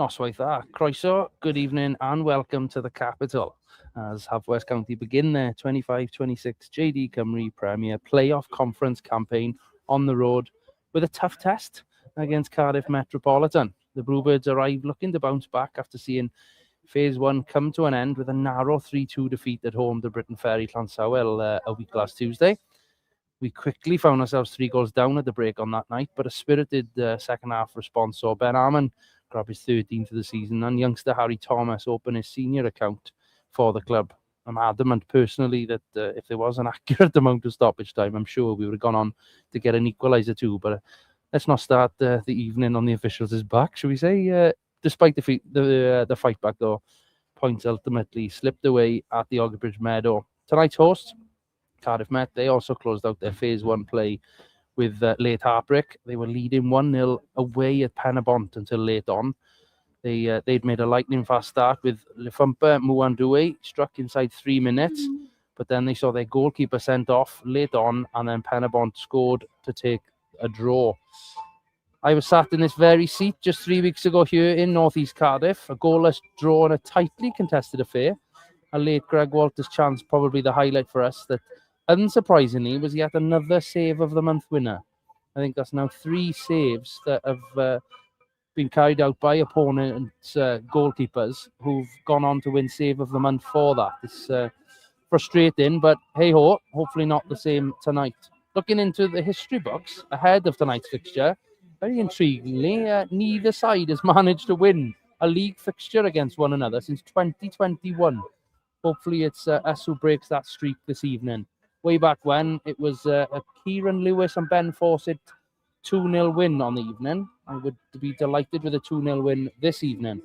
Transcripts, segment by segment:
Noswaith Croeso, good evening and welcome to the capital as Haverfordwest County begin their 25-26 JD Cymru Premier playoff conference campaign on the road with a tough test against Cardiff Metropolitan. The Bluebirds arrive looking to bounce back after seeing Phase 1 come to an end with a narrow 3-2 defeat at home to Britain Ferry Llansamel a week last Tuesday. We quickly found ourselves 3 goals down at the break on that night, but a spirited second half response saw Ben Arman grab his 13th of the season and youngster Harry Thomas open his senior account for the club. I'm adamant personally that if there was an accurate amount of stoppage time, I'm sure we would have gone on to get an equaliser too. But let's not start the evening on the officials' back, shall we say? Despite the fight back, though, points ultimately slipped away at the Ogbridge Meadow. Tonight's hosts, Cardiff Met, they also closed out their Phase 1 play with late heartbreak. They were leading 1-0 away at Penabont until late on. They'd made a lightning fast start with Lefumpa Muandue struck inside 3 minutes, but then they saw their goalkeeper sent off late on, and then Penabont scored to take a draw. I was sat in this very seat just 3 weeks ago here in North East Cardiff, a goalless draw in a tightly contested affair. A late Greg Walters chance, probably the highlight for us, that unsurprisingly was yet another save of the month winner. I think that's now 3 saves that have been carried out by opponents' goalkeepers who've gone on to win save of the month for that. It's frustrating, but hey-ho, hopefully not the same tonight. Looking into the history books ahead of tonight's fixture, very intriguingly, neither side has managed to win a league fixture against one another since 2021. Hopefully it's us who breaks that streak this evening. Way back when, it was a Kieran Lewis and Ben Fawcett 2-0 win on the evening. I would be delighted with a 2-0 win this evening.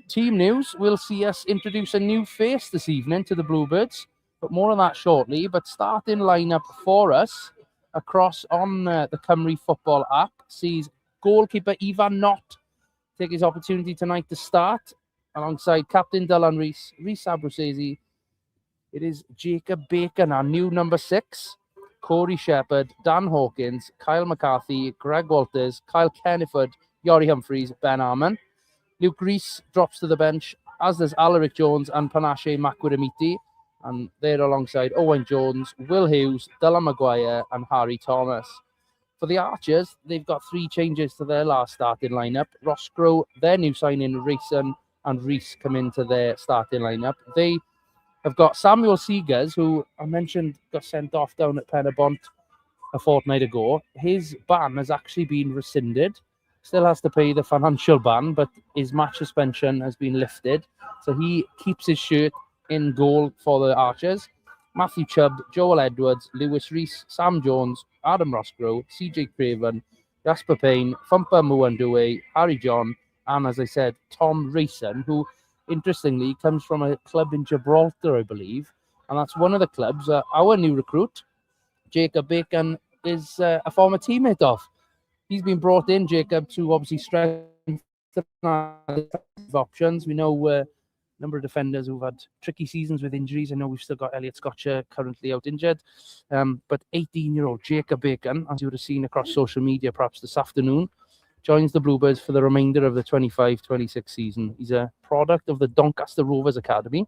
Team news will see us introduce a new face this evening to the Bluebirds, but more on that shortly. But starting lineup for us across on the Cymru football app sees goalkeeper Ivan Knott take his opportunity tonight to start alongside captain Dylan Rees Abruzesi. It is Jacob Bacon, our new number 6, Corey Shepherd, Dan Hawkins, Kyle McCarthy, Greg Walters, Kyle Kenniford, Yori Humphreys, Ben Arman. Luke Rees drops to the bench, as does Alaric Jones and Panache Makwiramiti. And they're alongside Owen Jones, Will Hughes, Dylan Maguire and Harry Thomas. For the Archers, they've got 3 changes to their last starting lineup. Roscoe, their new signing, Rayson and Rees come into their starting lineup. They have got Samuel Seegers, who I mentioned got sent off down at Penabont a fortnight ago. His ban has actually been rescinded. Still has to pay the financial ban, but his match suspension has been lifted. So he keeps his shirt in goal for the Archers. Matthew Chubb, Joel Edwards, Lewis Rees, Sam Jones, Adam Roscoe, CJ Craven, Jasper Payne, Fumpa Muandue, Harry John, and as I said, Tom Rayson, who interestingly comes from a club in Gibraltar, I believe. And that's one of the clubs our new recruit, Jacob Bacon, is a former teammate of. He's been brought in, Jacob, to obviously strengthen our options. We know a number of defenders who've had tricky seasons with injuries. I know we've still got Elliot Scotcher currently out injured. But 18-year-old Jacob Bacon, as you would have seen across social media perhaps this afternoon, joins the Bluebirds for the remainder of the 25-26 season. He's a product of the Doncaster Rovers Academy,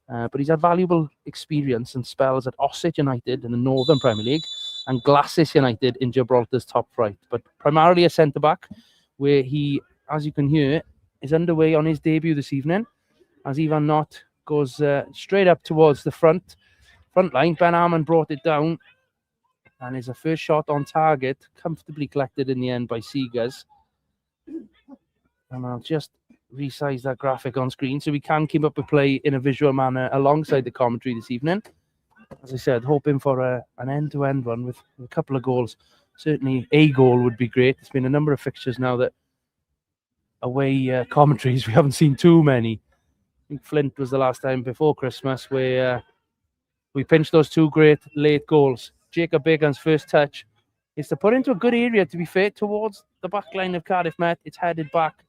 but he's had valuable experience and spells at Ossett United in the Northern Premier League and Glasses United in Gibraltar's top flight, but primarily a centre-back, where he, as you can hear, is underway on his debut this evening, as Ivan Knott goes straight up towards the front line. Ben Arman brought it down, and is a first shot on target, comfortably collected in the end by Seegers. And I'll just resize that graphic on screen so we can keep up with play in a visual manner alongside the commentary this evening. As I said, hoping for an end-to-end one with a couple of goals. Certainly a goal would be great. There's been a number of fixtures now that away commentaries, we haven't seen too many. I think Flint was the last time before Christmas where we pinched those 2 great late goals. Jacob Bacon's first touch is to put into a good area, to be fair, towards the back line of Cardiff Met. It's headed back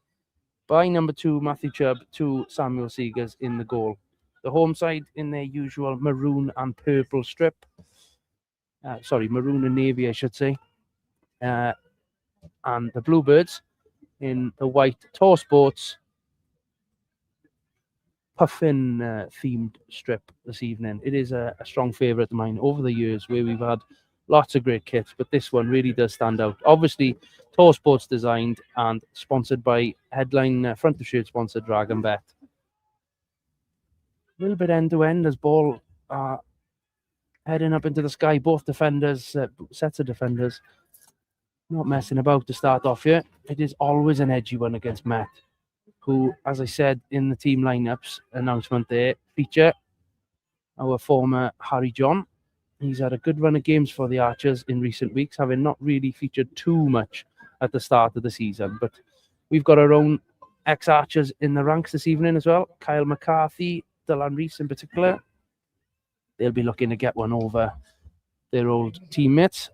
by number 2, Matthew Chubb, to Samuel Seegers in the goal. The home side in their usual maroon and purple strip. Maroon and navy, I should say. And the Bluebirds in the white Tour Sports puffin themed strip this evening. It is a strong favourite of mine over the years, where we've had lots of great kits, but this one really does stand out. Obviously, Tour Sports designed and sponsored by headline front of shirt sponsor Dragon Bet. A little bit end to end as ball heading up into the sky. Both defenders, sets of defenders, not messing about to start off here. It is always an edgy one against Met, who, as I said in the team lineups announcement there, feature our former Harry John. He's had a good run of games for the Archers in recent weeks, having not really featured too much at the start of the season. But we've got our own ex-Archers in the ranks this evening as well. Kyle McCarthy, Dylan Rees in particular. They'll be looking to get one over their old teammates.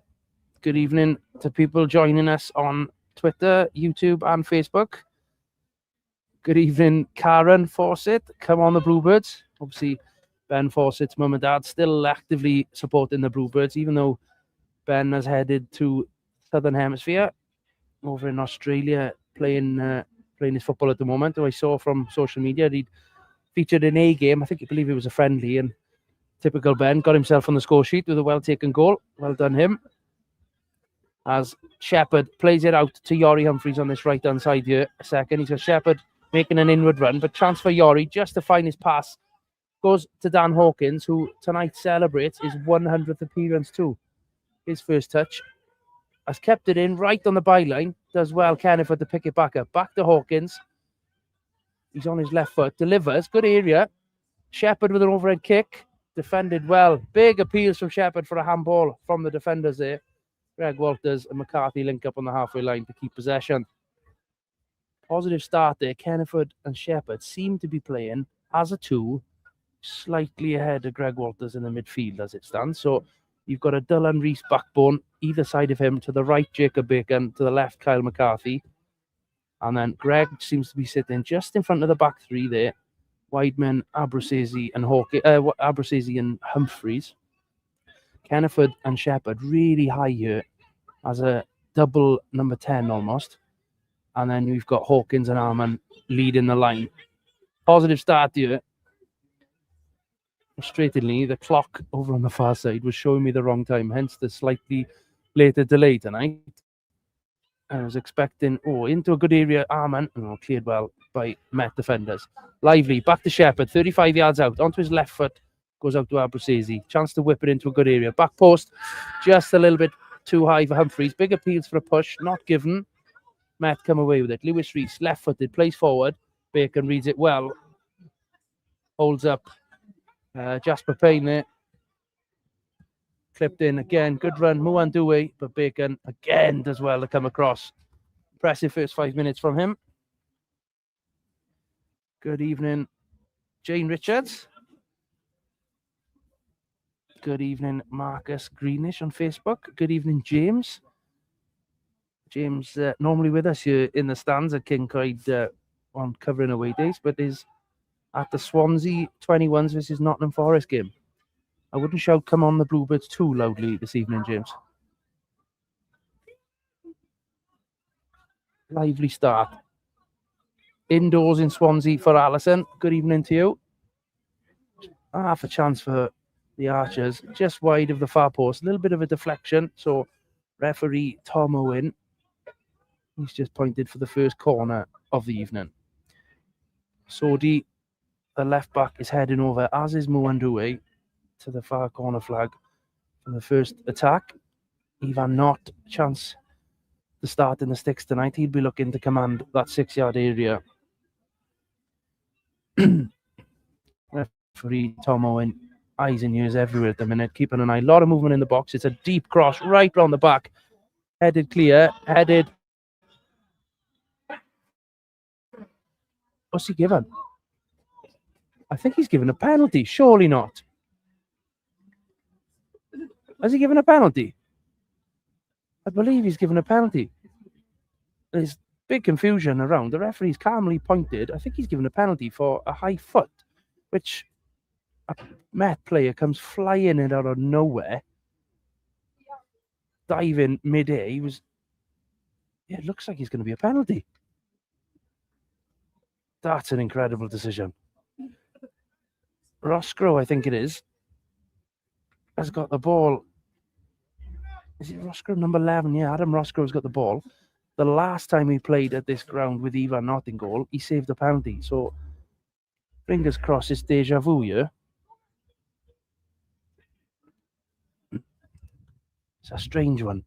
Good evening to people joining us on Twitter, YouTube and Facebook. Good evening, Karen Fawcett. Come on, the Bluebirds. Obviously, Ben Fawcett's mum and dad still actively supporting the Bluebirds, even though Ben has headed to Southern Hemisphere over in Australia playing his football at the moment. Who I saw from social media, he'd featured in a game. I believe it was a friendly, and typical Ben got himself on the score sheet with a well-taken goal. Well done him. As Shepherd plays it out to Yori Humphreys on this right-hand side here. A second, he's got Shepherd making an inward run, but chance for Yori just to find his pass. Goes to Dan Hawkins, who tonight celebrates his 100th appearance too. His first touch has kept it in right on the byline. Does well, Kenneth, to pick it back up. Back to Hawkins. He's on his left foot. Delivers. Good area. Shepherd with an overhead kick. Defended well. Big appeals from Shepherd for a handball from the defenders there. Greg Walters and McCarthy link up on the halfway line to keep possession. Positive start there. Kenneford and Shepherd seem to be playing as a two, slightly ahead of Greg Walters in the midfield as it stands. So you've got a Dylan Rees backbone either side of him. To the right, Jacob Bacon. To the left, Kyle McCarthy. And then Greg seems to be sitting just in front of the back three there. Wideman, Abruzzese and Humphreys. Kenneford and Shepherd really high here as a double number 10 almost. And then we've got Hawkins and Arman leading the line. Positive start here. Frustratingly, the clock over on the far side was showing me the wrong time, hence the slightly later delay tonight. I was expecting, into a good area, Arman, cleared well by Met defenders. Lively, back to Shepherd, 35 yards out, onto his left foot, goes out to Abruzzese. Chance to whip it into a good area. Back post, just a little bit too high for Humphreys. Big appeals for a push, not given. Met come away with it. Lewis Rees, left-footed, plays forward. Bacon reads it well. Holds up. Jasper Payne there. Clipped in again. Good run. Muandue, but Bacon again does well to come across. Impressive first 5 minutes from him. Good evening, Jane Richards. Good evening, Marcus Greenish on Facebook. Good evening, James. James, normally with us here in the stands at Kincaid on covering away days, but is at the Swansea 21s versus Nottingham Forest game. I wouldn't shout "come on the Bluebirds" too loudly this evening, James. Lively start. Indoors in Swansea for Allison. Good evening to you. Half a chance for the Archers, just wide of the far post. A little bit of a deflection, so referee Tom Owen, he's just pointed for the first corner of the evening. Sodi, the left back, is heading over, as is Muandue, to the far corner flag for the first attack. Ivan Knott, chance to start in the sticks tonight. He'll be looking to command that 6-yard area. Referee Tom Owen, eyes and ears everywhere at the minute, keeping an eye. A lot of movement in the box. It's a deep cross right round the back. Headed clear, headed. What's he given? I think he's given a penalty. Surely not. Has he given a penalty? I believe he's given a penalty. There's big confusion around. The referee's calmly pointed. I think he's given a penalty for a high foot, which a Met player comes flying in out of nowhere, diving mid-air. It looks like he's going to be a penalty. That's an incredible decision. Roscoe, I think it is, has got the ball. Is it Roscoe, number 11? Yeah, Adam Roscoe's got the ball. The last time he played at this ground with Ivan Nott in goal, he saved a penalty. So, fingers crossed, it's deja vu here. It's a strange one.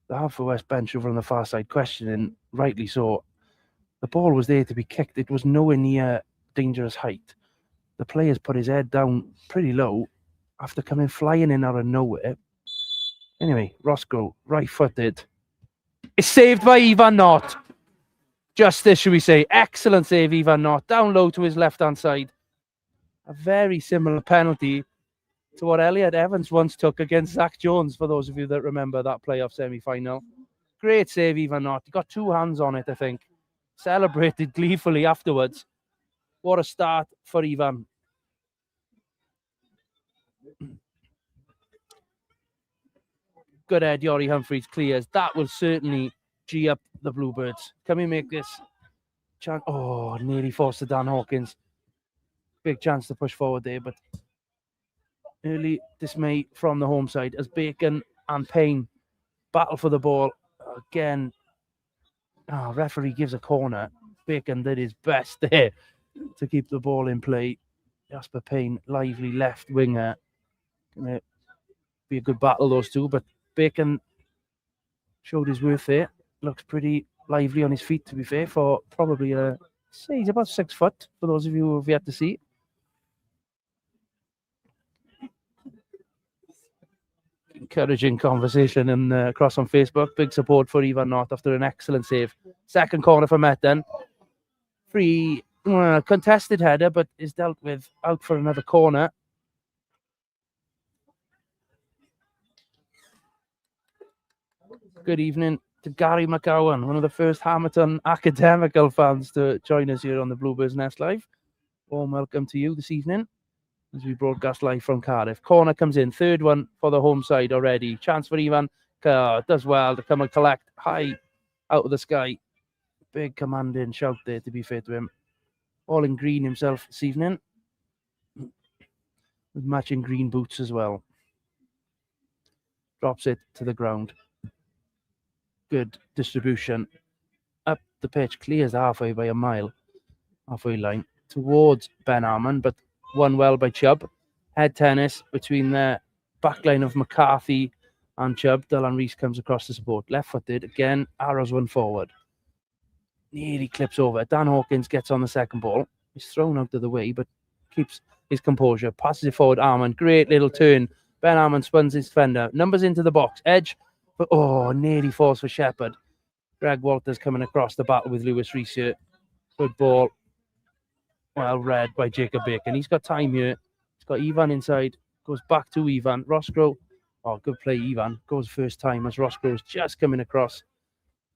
The Haverfordwest bench over on the far side questioning, rightly so. The ball was there to be kicked. It was nowhere near dangerous height. The player's put his head down pretty low after coming flying in out of nowhere. Anyway, Roscoe, right-footed. It's saved by Ivan Nott. Justice, should we say. Excellent save, Ivan Nott. Down low to his left-hand side. A very similar penalty to what Elliot Evans once took against Zach Jones, for those of you that remember that playoff semi-final. Great save, Ivan Nott. He got 2 hands on it, I think. Celebrated gleefully afterwards. What a start for Ivan. Good head, Yori Humphreys clears. That will certainly G up the Bluebirds. Can we make this chance? Oh, nearly forced to Dan Hawkins. Big chance to push forward there, but early dismay from the home side as Bacon and Payne battle for the ball. Again, referee gives a corner. Bacon did his best there to keep the ball in play. Jasper Payne, lively left winger. Gonna be a good battle, those two, but Bacon showed his worth there. Looks pretty lively on his feet, to be fair, for probably say he's about 6 foot, for those of you who have yet to see. Encouraging conversation and across on Facebook. Big support for Ivan Nott after an excellent save. Second corner for Met then. Free contested header, but is dealt with out for another corner. Good evening to Gary McGowan, one of the first Hamilton academical fans to join us here on the Bluebirds Nest Live. Warm welcome to you this evening as we broadcast live from Cardiff. Corner comes in, third one for the home side already. Chance for Ivan. Does well to come and collect high out of the sky. Big commanding shout there, to be fair to him. All in green himself this evening, with matching green boots as well. Drops it to the ground. Good distribution. Up the pitch, clears halfway by a mile. Halfway line towards Ben Armand, but won well by Chubb. Head tennis between the back line of McCarthy and Chubb. Dylan Reese comes across the support. Left-footed. Again, arrows one forward. Nearly clips over. Dan Hawkins gets on the second ball. He's thrown out of the way, but keeps his composure. Passes it forward. Armand. Great little turn. Ben Armand spuns his defender. Numbers into the box. Edge. But nearly falls for Shepherd. Greg Walters coming across the battle with Lewis Reese here. Good ball. Well read by Jacob Bacon. He's got time here. He's got Ivan inside. Goes back to Ivan. Roscoe. Good play, Ivan. Goes first time as Roscoe is just coming across.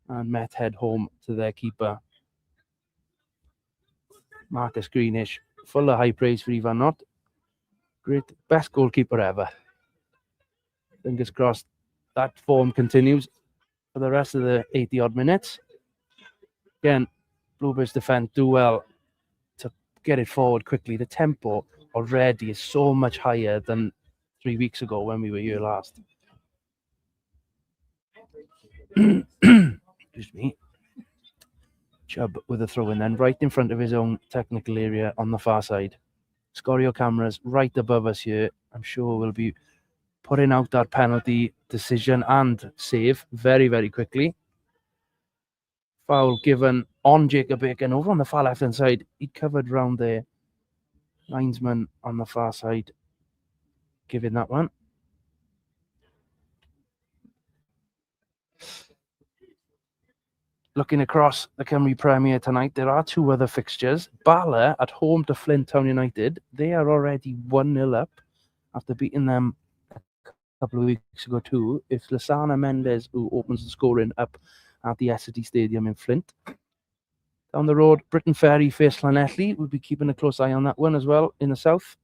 And Met head home to their keeper. Marcus Greenish. Full of high praise for Ivan Nott. Great. Best goalkeeper ever. Fingers crossed that form continues for the rest of the 80-odd minutes. Again, Bluebirds defend do well to get it forward quickly. The tempo already is so much higher than 3 weeks ago when we were here last. Excuse me. Chubb with a throw in then right in front of his own technical area on the far side. Scorio cameras right above us here. I'm sure we'll be putting out that penalty decision and save very, very quickly. Foul given on Jacob Bacon over on the far left-hand side. He covered round there. Linesman on the far side giving that one. Looking across the Cymru Premier tonight, there are 2 other fixtures. Bala at home to Flint Town United. They are already 1-0 up after beating them couple of weeks ago too. It's Lasana Mendes who opens the scoring up at the Essity Stadium in Flint. Down the road, Britain Ferry face Llanelli. We'll be keeping a close eye on that one as well in the south.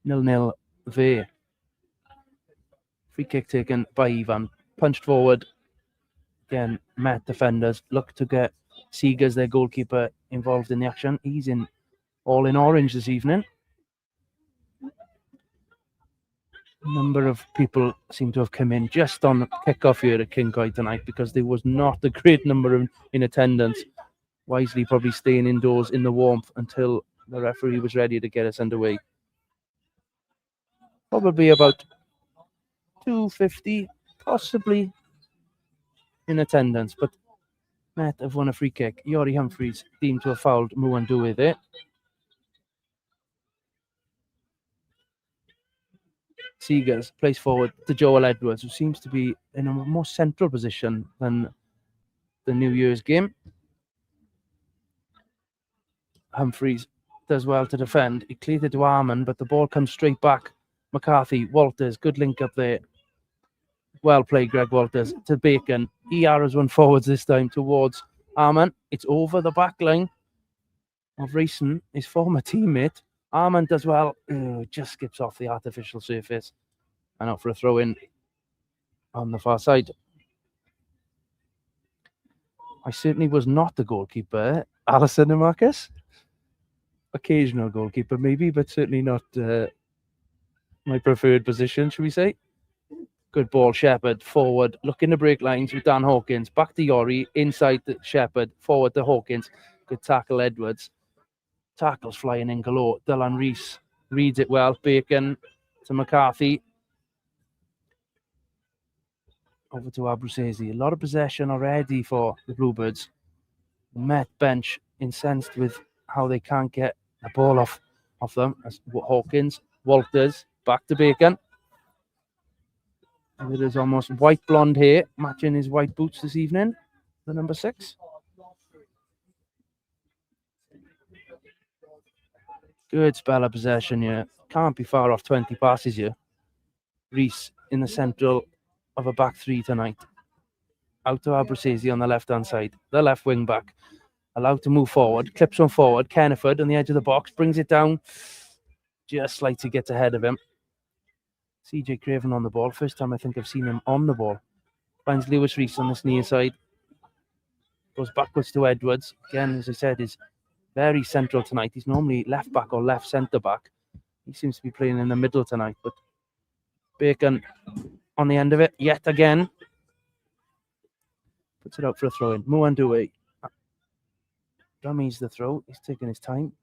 0-0 there. Free kick taken by Ivan. Punched forward. Again, Met defenders look to get Seegers, their goalkeeper, involved in the action. He's all in orange this evening. A number of people seem to have come in just on kick-off here at Kincoy tonight because there was not a great number in attendance. Wisely probably staying indoors in the warmth until the referee was ready to get us underway. Probably about 250, possibly in attendance, but Met have won a free kick. Yori Humphreys deemed to have fouled Muandue there. Seegers plays forward to Joel Edwards, who seems to be in a more central position than the New Year's game. Humphreys does well to defend. He cleared it to Arman, but the ball comes straight back. McCarthy, Walters, good link up there. Well played, Greg Walters, to Bacon. He arrows one forwards this time towards Arman. It's over the back line of Reeson, his former teammate. Arman does well, just skips off the artificial surface and out for a throw-in on the far side. I certainly was not the goalkeeper, Alison and Marcus. Occasional goalkeeper maybe, but certainly not my preferred position, should we say. Good ball, Shepherd, forward, looking to break lines with Dan Hawkins. Back to Yori, inside to Shepherd, forward to Hawkins. Good tackle, Edwards. Tackles flying in galore. Dylan Rees reads it well. Bacon to McCarthy. Over to Abruzzese. A lot of possession already for the Bluebirds. Met bench incensed with how they can't get the ball off them. As Hawkins, Walters, back to Bacon. With his almost white blonde hair, matching his white boots this evening. The number 6. Good spell of possession here. Can't be far off 20 passes here. Rees in the central of a back 3 tonight. Out to Abruzzese on the left-hand side. The left wing back. Allowed to move forward. Clips one forward. Kenneford on the edge of the box. Brings it down. Just slightly gets ahead of him. CJ Craven on the ball. First time I think I've seen him on the ball. Finds Lewis Rees on this near side. Goes backwards to Edwards. Again, as I said, is very central tonight. He's normally left back or left centre back. He seems to be playing in the middle tonight. But Bacon on the end of it yet again. Puts it out for a throw in. Muandue. Dummies the throw. He's taking his time.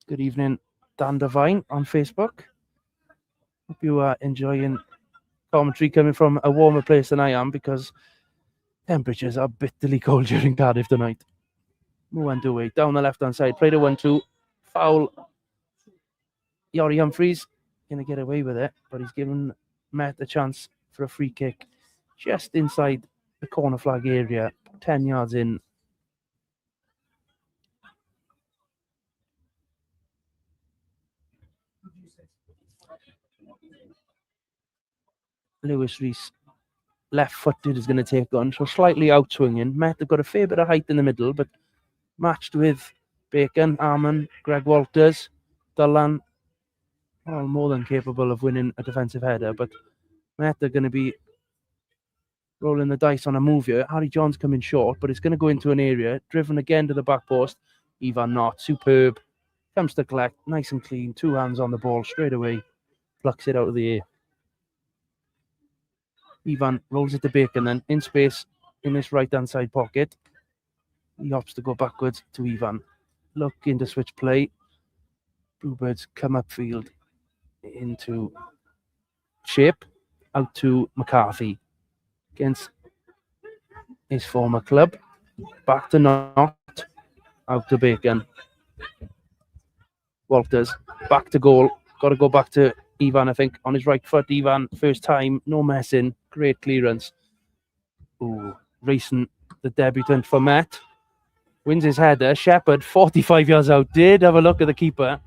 Good evening, Dan Devine on Facebook. Hope you are enjoying commentary coming from a warmer place than I am because temperatures are bitterly cold during Cardiff tonight. Muandue down the left-hand side. Played a 1-2. Foul. Yori Humphreys going to get away with it, but he's given Met a chance for a free kick just inside the corner flag area, 10 yards in. Lewis Rees, left-footed, is going to take on, so slightly out-swinging. Met have got a fair bit of height in the middle, but matched with Bacon, Arman, Greg Walters, Dullan, all more than capable of winning a defensive header, but Met are going to be rolling the dice on a move here. Harry John's coming short, but it's going to go into an area, driven again to the back post. Ivan Knott, superb, comes to collect, nice and clean, 2 hands on the ball straight away, plucks it out of the air. Ivan rolls it to Bacon then, in space, in this right-hand side pocket. He opts to go backwards to Ivan. Looking to switch play. Bluebirds come upfield into shape. Out to McCarthy against his former club. Back to Knott. Out to Bacon. Walters. Back to goal. Got to go back to Ivan, I think, on his right foot. Ivan, first time, no messing. Great clearance. Ooh, Reeson, the debutant for Met. Wins his header. Shepherd, 45 yards out. Did have a look at the keeper.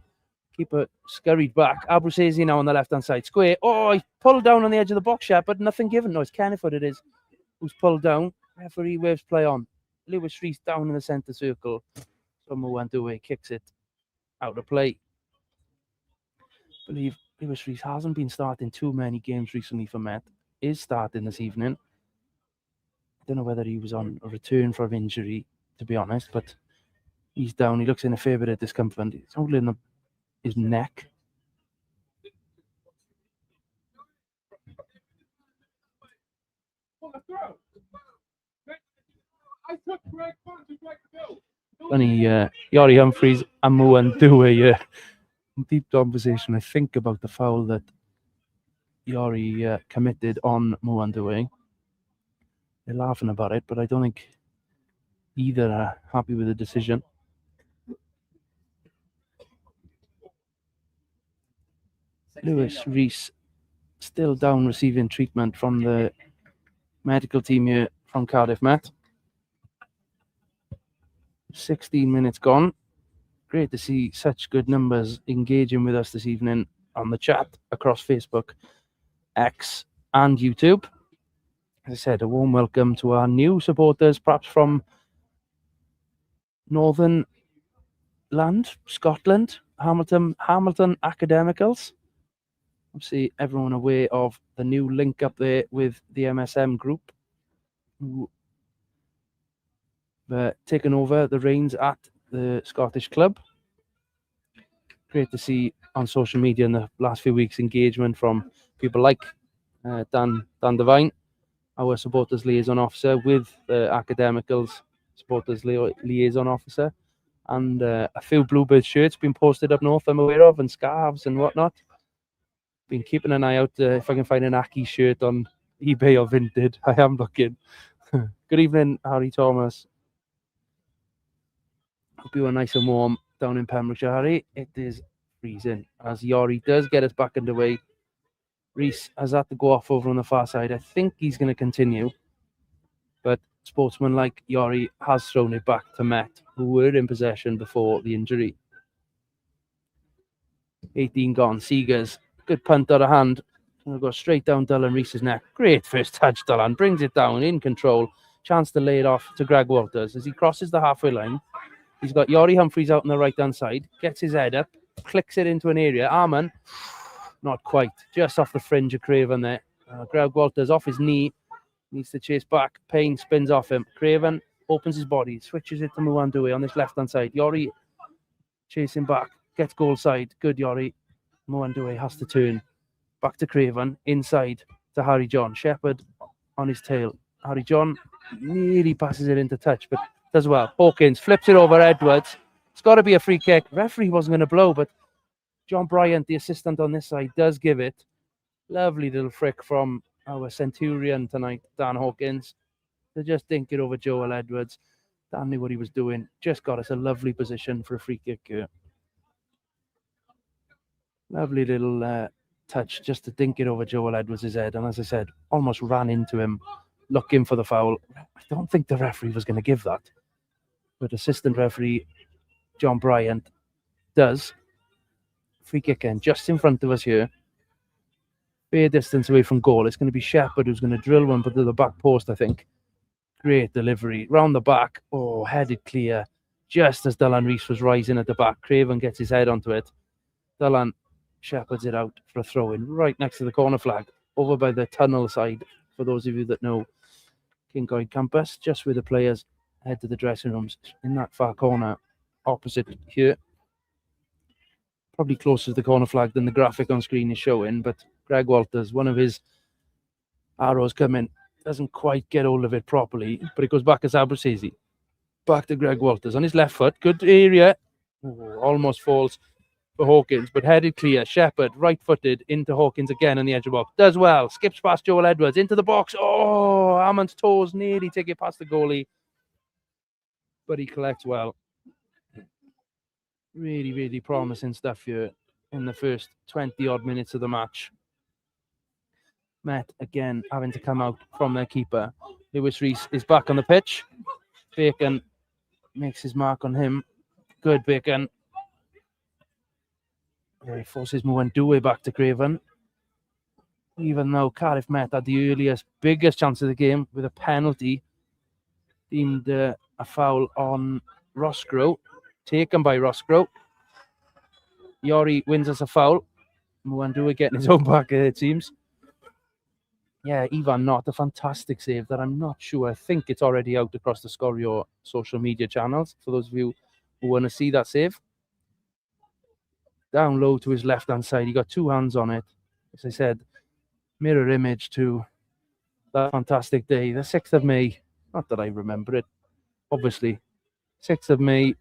Keeper scurried back. Abruzzese now on the left-hand side. Square. Oh, he pulled down on the edge of the box, Shepherd. Nothing given. No, it's Kenneford it is who's pulled down. Referee waves play on. Lewis Rees down in the centre circle. Someone went away, kicks it out of play. I believe Lewis Rees hasn't been starting too many games recently for Met. Is starting this evening. don't know whether he was on a return from injury, to be honest, but he's down. He looks in a fair bit of discomfort. He's holding his neck. Funny, Yori Humphries and Muan do a deep conversation, I think, about the foul that Yori committed on Muan Due. They're laughing about it, but I don't think either are happy with the decision. Lewis Rees still down receiving treatment from the medical team here from Cardiff Met. 16 minutes gone. Great to see such good numbers engaging with us this evening on the chat across Facebook, X and YouTube. As I said, a warm welcome to our new supporters, perhaps from Northern Land, Scotland, Hamilton Academicals. Obviously, everyone aware of the new link up there with the MSM group, who have taken over the reins at the Scottish club. Great to see on social media in the last few weeks engagement from people like Dan Devine, our supporters liaison officer, with the Academicals supporters liaison officer, and a few Bluebird shirts being posted up north I'm aware of, and scarves and whatnot. Been keeping an eye out if I can find an Aki shirt on eBay or Vinted. I am looking. Good evening, Harry Thomas. Hope you are nice and warm down in Pembrokeshire, Harry. It is freezing as Yori does get us back underway. Reese has had to go off over on the far side. I think he's going to continue, but sportsman like Yori has thrown it back to Met, who were in possession before the injury. 18 gone. Seegers, good punt out of hand. Going to go straight down Dylan Reese's neck. Great first touch, Dylan. Brings it down in control. Chance to lay it off to Greg Walters as he crosses the halfway line. He's got Yori Humphries out on the right-hand side. Gets his head up. Clicks it into an area. Arman, not quite. Just off the fringe of Craven there. Greg Walters off his knee. Needs to chase back. Payne spins off him. Craven opens his body. Switches it to Muandui on this left-hand side. Yori chasing back. Gets goal side. Good Yori. Muandui has to turn. Back to Craven. Inside to Harry John. Shepherd on his tail. Harry John nearly passes it into touch, but does well. Hawkins flips it over Edwards. It's got to be a free kick. Referee wasn't going to blow, but John Bryant, the assistant on this side, does give it. Lovely little frick from our Centurion tonight, Dan Hawkins, to just dink it over Joel Edwards. Dan knew what he was doing. Just got us a lovely position for a free kick here. Lovely little touch just to dink it over Joel Edwards' head. And as I said, almost ran into him looking for the foul. I don't think the referee was going to give that, but assistant referee John Bryant does. Free kick in just in front of us here. Fair distance away from goal. It's going to be Shepherd who's going to drill one to the back post, I think. Great delivery. Round the back. Oh, headed clear. Just as Dylan Reese was rising at the back. Craven gets his head onto it. Dylan shepherds it out for a throw-in right next to the corner flag. Over by the tunnel side, for those of you that know Kincoid campus, just where the players head to the dressing rooms in that far corner opposite here. Probably closer to the corner flag than the graphic on screen is showing, but Greg Walters, one of his arrows coming, doesn't quite get hold of it properly, but it goes back as Abruzzese. Back to Greg Walters on his left foot. Good area. Oh, almost falls for Hawkins, but headed clear. Shepherd, right-footed, into Hawkins again on the edge of the box. Does well. Skips past Joel Edwards, into the box. Oh, Armand's toes nearly take it past the goalie, but he collects well. Really, really promising stuff here in the first 20-odd minutes of the match. Met, again, having to come out from their keeper. Lewis Reese is back on the pitch. Bacon makes his mark on him. Good, Bacon. He forces Muandui back to Craven. Even though Cardiff Met had the earliest, biggest chance of the game with a penalty, deemed a foul on Roscoe, taken by Roscoe. Yori wins us a foul. Muandui getting his own back, it seems. Yeah, Ivan Knott, a fantastic save that I'm not sure. I think it's already out across the Scorio social media channels for those of you who want to see that save. Down low to his left-hand side. He got two hands on it. As I said, mirror image to that fantastic day, the 6th of May. Not that I remember it, obviously. 6th of May,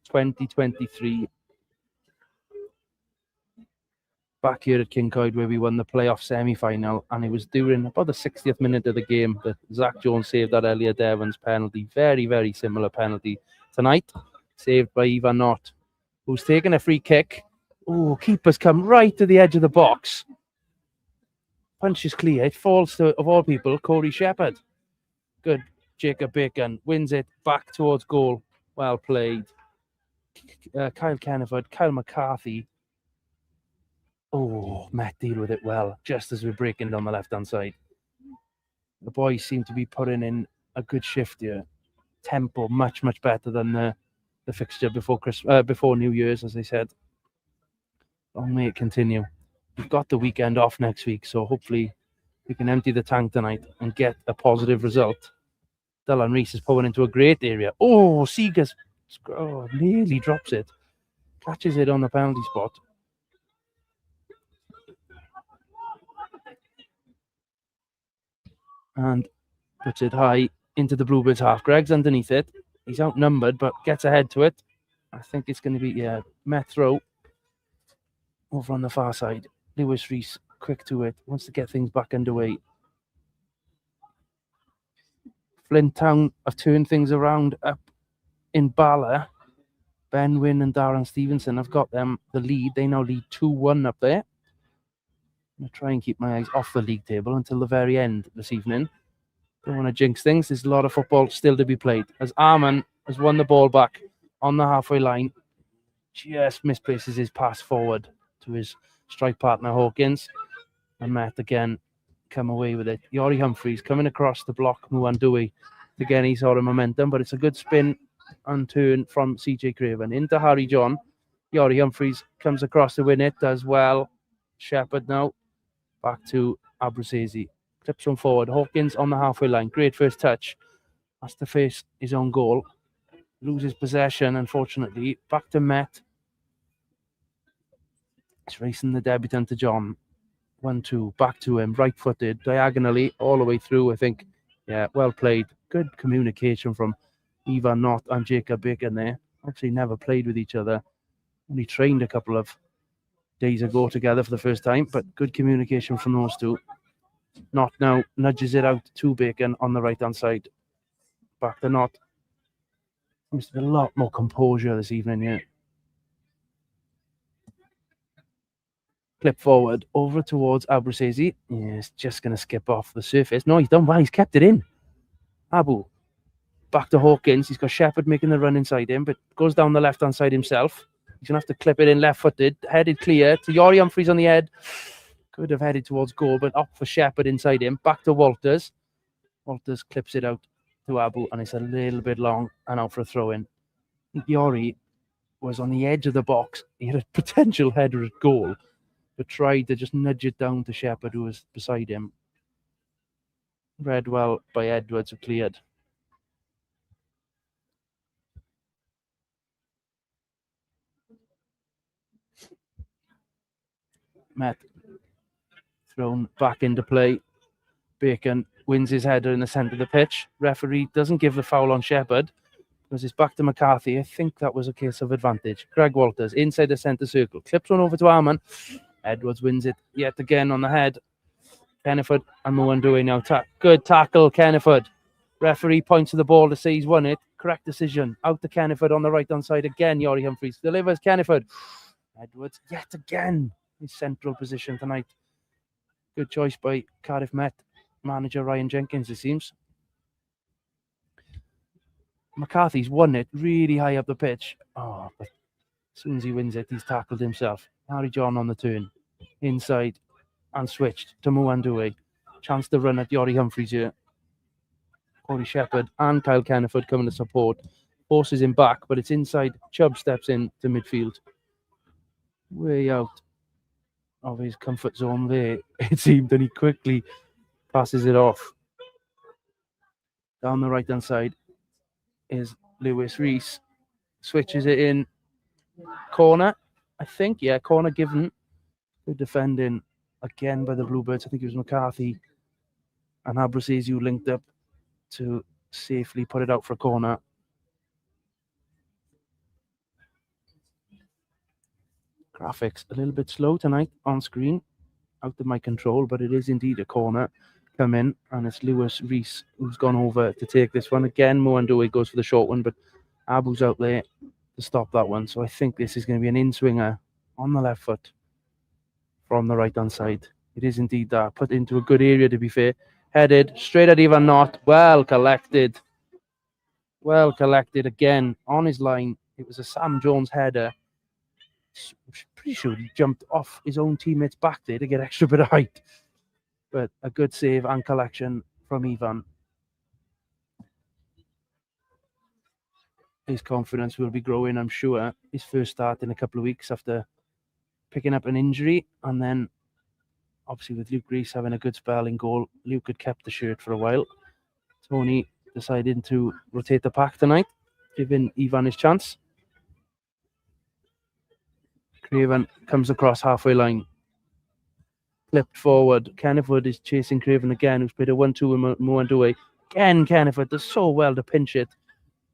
2023. Back here at Kincoid where we won the playoff semi-final, and it was during about the 60th minute of the game that Zach Jones saved that Elliot Evans penalty. Very, very similar penalty tonight, saved by Ivan Knott, who's taken a free kick. Oh, keeper's come right to the edge of the box. Punch is clear. It falls to, of all people, Corey Shepherd. Good. Jacob Bacon wins it back towards goal. Well played. Kyle Kenneford, Kyle McCarthy. Oh, Met deal with it well, just as we're breaking down the left-hand side. The boys seem to be putting in a good shift here. Tempo much, much better than the fixture before New Year's, as I said. Long may it continue. We've got the weekend off next week, so hopefully we can empty the tank tonight and get a positive result. Dylan Reese is pulling into a great area. Oh, Seegers nearly drops it. Catches it on the penalty spot. And puts it high into the Bluebirds half. Greg's underneath it. He's outnumbered, but gets ahead to it. I think it's going to be, Met throw over on the far side. Lewis Reese, quick to it, wants to get things back underway. Flint Town have turned things around up in Bala. Ben Wynn and Darren Stevenson have got them the lead. They now lead 2-1 up there. I'm going to try and keep my eyes off the league table until the very end this evening. Don't want to jinx things. There's a lot of football still to be played. As Arman has won the ball back on the halfway line, just misplaces his pass forward to his strike partner Hawkins. And Met again come away with it. Yori Humphreys coming across the block, Muandui to get any sort of momentum, but it's a good spin and turn from CJ Craven into Harry John. Yori Humphreys comes across to win it, does well. Shepherd now back to Abruzzese. Clips one forward. Hawkins on the halfway line. Great first touch. Has to face his own goal. Loses possession, unfortunately. Back to Met. He's racing the debutant to John. 1-2. Back to him. Right-footed. Diagonally. All the way through, I think. Yeah, well played. Good communication from Ivan Knott and Jacob Bacon there. Actually never played with each other. Only trained a couple of days ago together for the first time, but good communication from those two. Knott now nudges it out to Bacon on the right-hand side. Back to Knott. Seems to be a lot more composure this evening here. Clip forward over towards Abruzzese. Yeah, he's just going to skip off the surface. No, he's done well. He's kept it in. Abu. Back to Hawkins. He's got Shepherd making the run inside him, but goes down the left-hand side himself. He's going to have to clip it in left-footed. Headed clear to Yori Humphreys on the head. Could have headed towards goal, but up for Shepherd inside him. Back to Walters. Walters clips it out to Abu, and it's a little bit long and out for a throw-in. Yori was on the edge of the box. He had a potential header at goal, but tried to just nudge it down to Shepherd, who was beside him. Read well by Edwards, who cleared. Met thrown back into play. Bacon wins his header in the centre of the pitch. Referee doesn't give the foul on Shepherd because it's back to McCarthy. I think that was a case of advantage. Greg Walters inside the centre circle. Clips one over to Arman. Edwards wins it yet again on the head. Kenneford and Mwandui now. Good tackle, Kenneford. Referee points to the ball to say he's won it. Correct decision. Out to Kenneford on the right-hand side again. Yori Humphreys delivers Kenneford. Edwards yet again. His central position tonight. Good choice by Cardiff Met manager Ryan Jenkins, it seems. McCarthy's won it really high up the pitch. Oh, but as soon as he wins it, he's tackled himself. Harry John on the turn. Inside and switched to Mwandui. Chance to run at Yori Humphreys here. Corey Shepherd and Kyle Kenneford coming to support. Forces him back, but it's inside. Chubb steps in to midfield. Way out of his comfort zone there, it seemed, and he quickly passes it off. Down the right-hand side is Lewis Rees. Switches it in. Corner, I think. Yeah, corner given. Good defending again by the Bluebirds. I think it was McCarthy and Abrasizu linked up to safely put it out for a corner. Graphics a little bit slow tonight on screen. Out of my control, but it is indeed a corner come in, and it's Lewis Rees who's gone over to take this one. Again, Moandui goes for the short one, but Abu's out there to stop that one. So I think this is going to be an in-swinger on the left foot from the right-hand side. It is indeed that. Put into a good area, to be fair. Headed straight at Ivan Knott. Well collected. Well collected again on his line. It was a Sam Jones header. I'm pretty sure he jumped off his own teammate's back there to get extra bit of height. But a good save and collection from Ivan. His confidence will be growing, I'm sure. His first start in a couple of weeks after picking up an injury. And then, obviously, with Luke Rees having a good spell in goal, Luke had kept the shirt for a while. Tony decided to rotate the pack tonight, giving Ivan his chance. Craven comes across halfway line. Flipped forward. Kenneford is chasing Craven again, who's played a 1-2 with Moandui. Again, Kenneford does so well to pinch it.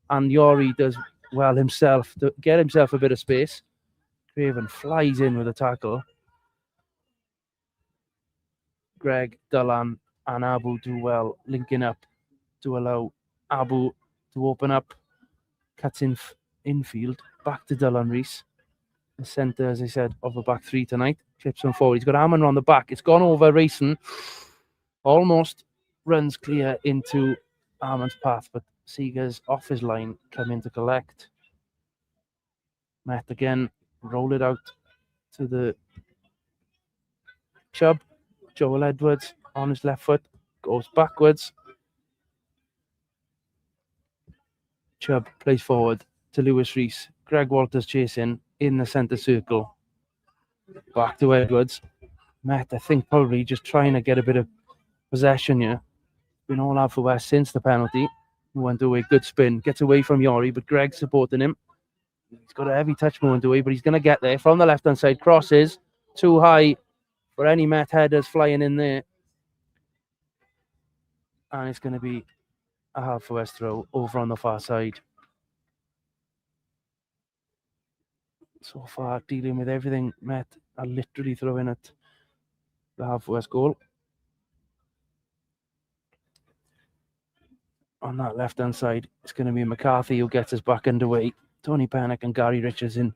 And Yori does well himself to get himself a bit of space. Craven flies in with a tackle. Greg, Dullan, and Abu do well, linking up to allow Abu to open up. Cuts in infield. Back to Dullan Rees. The centre, as I said, of a back three tonight. Clips him forward. He's got Amon on the back. It's gone over racing. Almost runs clear into Amon's path, but Seeger's off his line, come in to collect. Met again, roll it out to the Chubb. Joel Edwards on his left foot, goes backwards. Chubb plays forward to Lewis Rees. Greg Walters chasing in the centre circle. Back to Edwards. Met, I think, probably just trying to get a bit of possession here. Been all Haverfordwest since the penalty. Moandui, good spin. Gets away from Yori, but Greg's supporting him. He's got a heavy touch, Moandui, but he's going to get there. From the left-hand side, crosses. Too high for any Met headers flying in there. And it's going to be a Haverfordwest throw over on the far side. So far, dealing with everything Met are literally throwing at the Haverfordwest goal. On that left-hand side, it's going to be McCarthy who gets us back underway. Tony Panic and Gary Richards in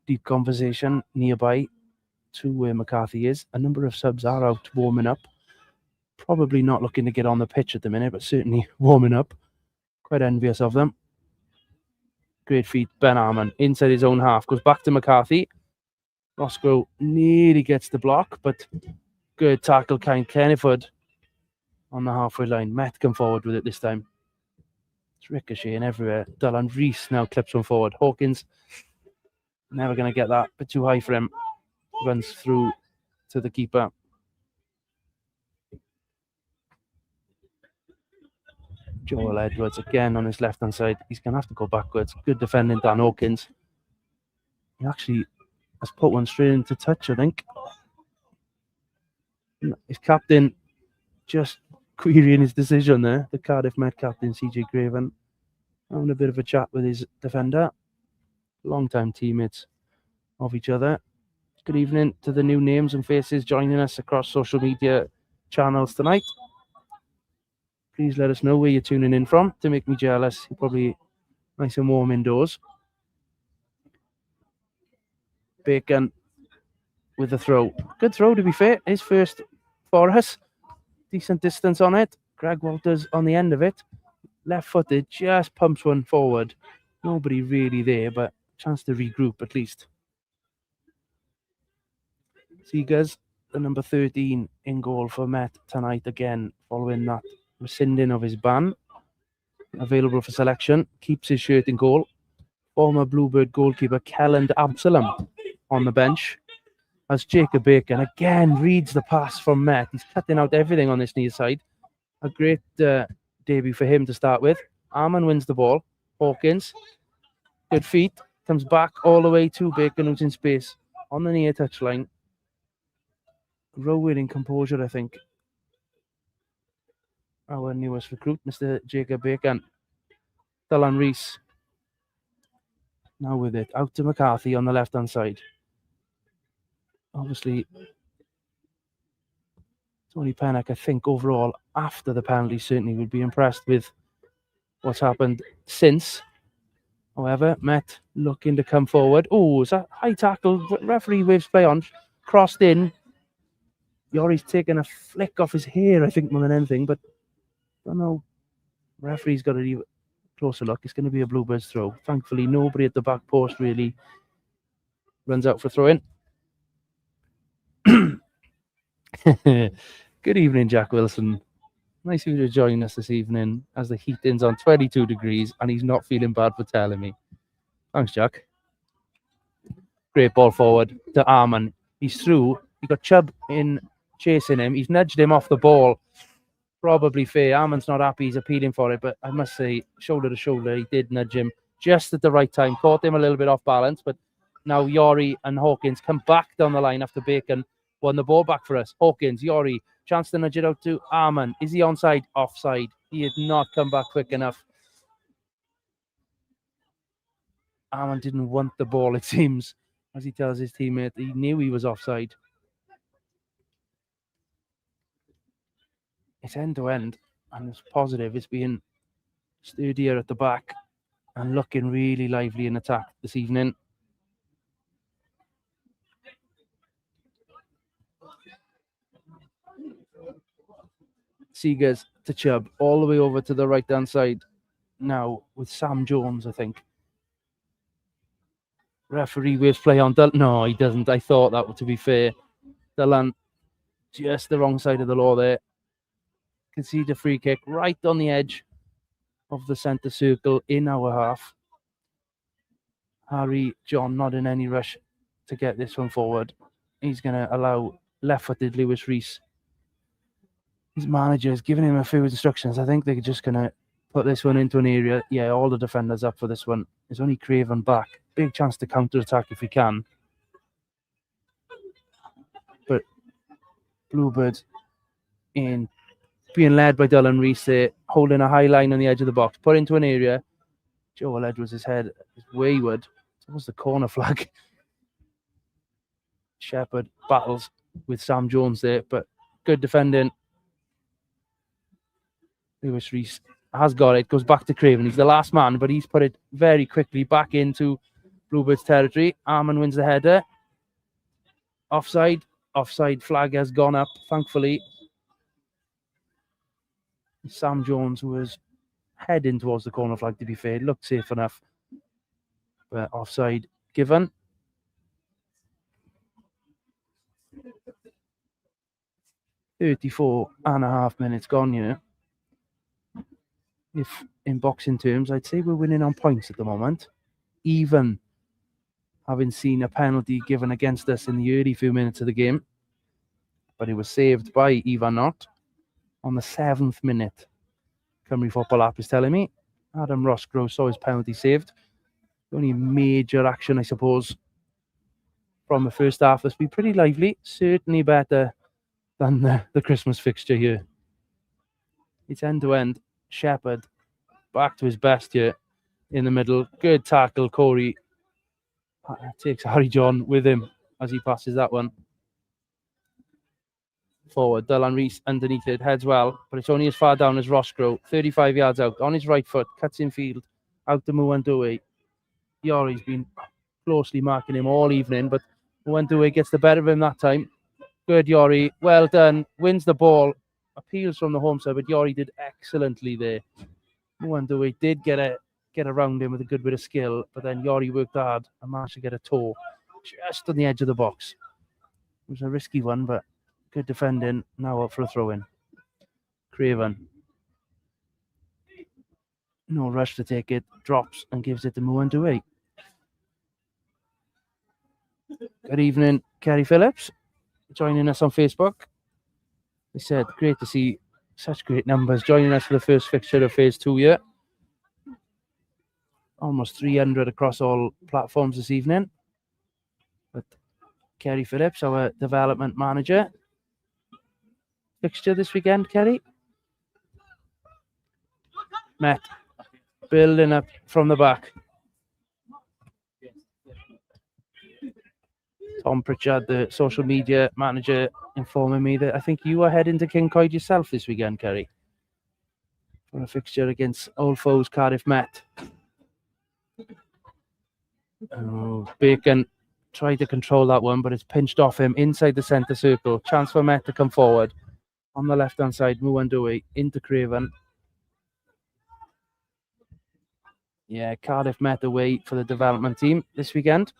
deep conversation nearby to where McCarthy is. A number of subs are out warming up. Probably not looking to get on the pitch at the minute, but certainly warming up. Quite envious of them. Great feat, Ben Arman, inside his own half. Goes back to McCarthy. Roscoe nearly gets the block, but good tackle, Kenneford on the halfway line. Met come forward with it this time. It's ricocheting everywhere. Dullan Rees now clips one forward. Hawkins, never going to get that. Bit too high for him. Runs through to the keeper. Joel Edwards again on his left-hand side. He's going to have to go backwards. Good defending, Dan Hawkins. He actually has put one straight into touch, I think. His captain just querying his decision there. The Cardiff Met captain, CJ Craven, having a bit of a chat with his defender. Long-time teammates of each other. Good evening to the new names and faces joining us across social media channels tonight. Please let us know where you're tuning in from to make me jealous. You're probably nice and warm indoors. Bacon with the throw. Good throw, to be fair. His first for us. Decent distance on it. Greg Walters on the end of it. Left-footed, just pumps one forward. Nobody really there, but chance to regroup at least. Seegers, the number 13 in goal for Met tonight again, following that rescinding of his ban. Available for selection. Keeps his shirt in goal. Former Bluebird goalkeeper Kelland Absalom on the bench. As Jacob Bacon again reads the pass from Met. He's cutting out everything on this near side. A great debut for him to start with. Arman wins the ball. Hawkins, good feet, comes back all the way to Bacon, who's in space on the near touchline. Growing in composure, I think. Our newest recruit, Mr. Jacob Bacon. Dylan Rees. Now with it, out to McCarthy on the left-hand side. Obviously, Tony Pennock, I think, overall, after the penalty, certainly would be impressed with what's happened since. However, Met looking to come forward. Oh, it's a high tackle. Referee waves play on. Crossed in. Yori's taking a flick off his hair, I think, more than anything. But I don't know. Referee's got a closer look. It's going to be a Bluebirds throw. Thankfully, nobody at the back post really runs out for throw-in. Good evening, Jack Wilson. Nice of you to join us this evening as the heat ends on 22 degrees and he's not feeling bad for telling me. Thanks, Jack. Great ball forward to Arman. He's through. He got Chubb in chasing him. He's nudged him off the ball. Probably fair. Arman's not happy. He's appealing for it, but I must say, shoulder to shoulder, he did nudge him just at the right time. Caught him a little bit off balance, but now Yori and Hawkins come back down the line after Bacon won the ball back for us. Hawkins, Yori, chance to nudge it out to Arman. Is he onside? Offside. He had not come back quick enough. Arman didn't want the ball, it seems, as he tells his teammate. He knew he was offside. It's end-to-end, and it's positive. It's being sturdier at the back and looking really lively in attack this evening. Seegers to Chubb, all the way over to the right-hand side now with Sam Jones, I think. Referee waves play on. No, he doesn't. I thought that, to be fair. Dylan, just the wrong side of the law there. Concede a free kick right on the edge of the centre circle in our half. Harry John not in any rush to get this one forward. He's going to allow left-footed Lewis Rees. His manager is giving him a few instructions. I think they're just going to put this one into an area. Yeah, all the defenders up for this one. There's only Craven back. Big chance to counter-attack if we can. But Bluebirds in being led by Dylan Rees there, holding a high line on the edge of the box, put into an area. Joel Edwards' head is wayward. It's almost the corner flag. Shepherd battles with Sam Jones there, but good defending. Lewis Rees has got it, goes back to Craven. He's the last man, but he's put it very quickly back into Bluebirds territory. Arman wins the header. Offside. Offside flag has gone up, thankfully. Sam Jones was heading towards the corner flag, to be fair. Looked safe enough. But offside given. .34.5 minutes gone here. If in boxing terms, I'd say we're winning on points at the moment. Even having seen a penalty given against us in the early few minutes of the game. But it was saved by Ivan Knott on the 7th minute. Cymru Football app is telling me. Adam Rosgrove saw his penalty saved. The only major action, I suppose, from the first half has been pretty lively. Certainly better than the Christmas fixture here. It's end-to-end. Shepherd back to his best here in the middle. Good tackle. Corey takes Harry John with him as he passes that one forward. Dylan Rees underneath it, heads well, but it's only as far down as Rosgrove. 35 yards out, on his right foot, cuts in field, out to Mwandue. Yori's been closely marking him all evening, but Mwandue gets the better of him that time. Good Yori, well done, wins the ball, appeals from the home side, but Yori did excellently there. Mwandue did get around him with a good bit of skill, but then Yori worked hard and managed to get a toe just on the edge of the box. It was a risky one, but good defending. Now up for a throw-in. Craven. No rush to take it. Drops and gives it to Mwandue. Good evening, Kerry Phillips. Joining us on Facebook. They said, great to see Such great numbers joining us for the first fixture of Phase 2 here. Almost 300 across all platforms this evening. But Kerry Phillips, our development manager. Fixture this weekend, Kerry? Met building up from the back. Tom Pritchard, the social media manager, informing me that I think you are heading to Kincoid yourself this weekend, Kerry, for a fixture against old foes Cardiff Met. Oh, Bacon tried to control that one, but it's pinched off him inside the centre circle. Chance for Met to come forward. On the left-hand side, Muandui into Craven. Yeah, Cardiff Met away for the development team this weekend.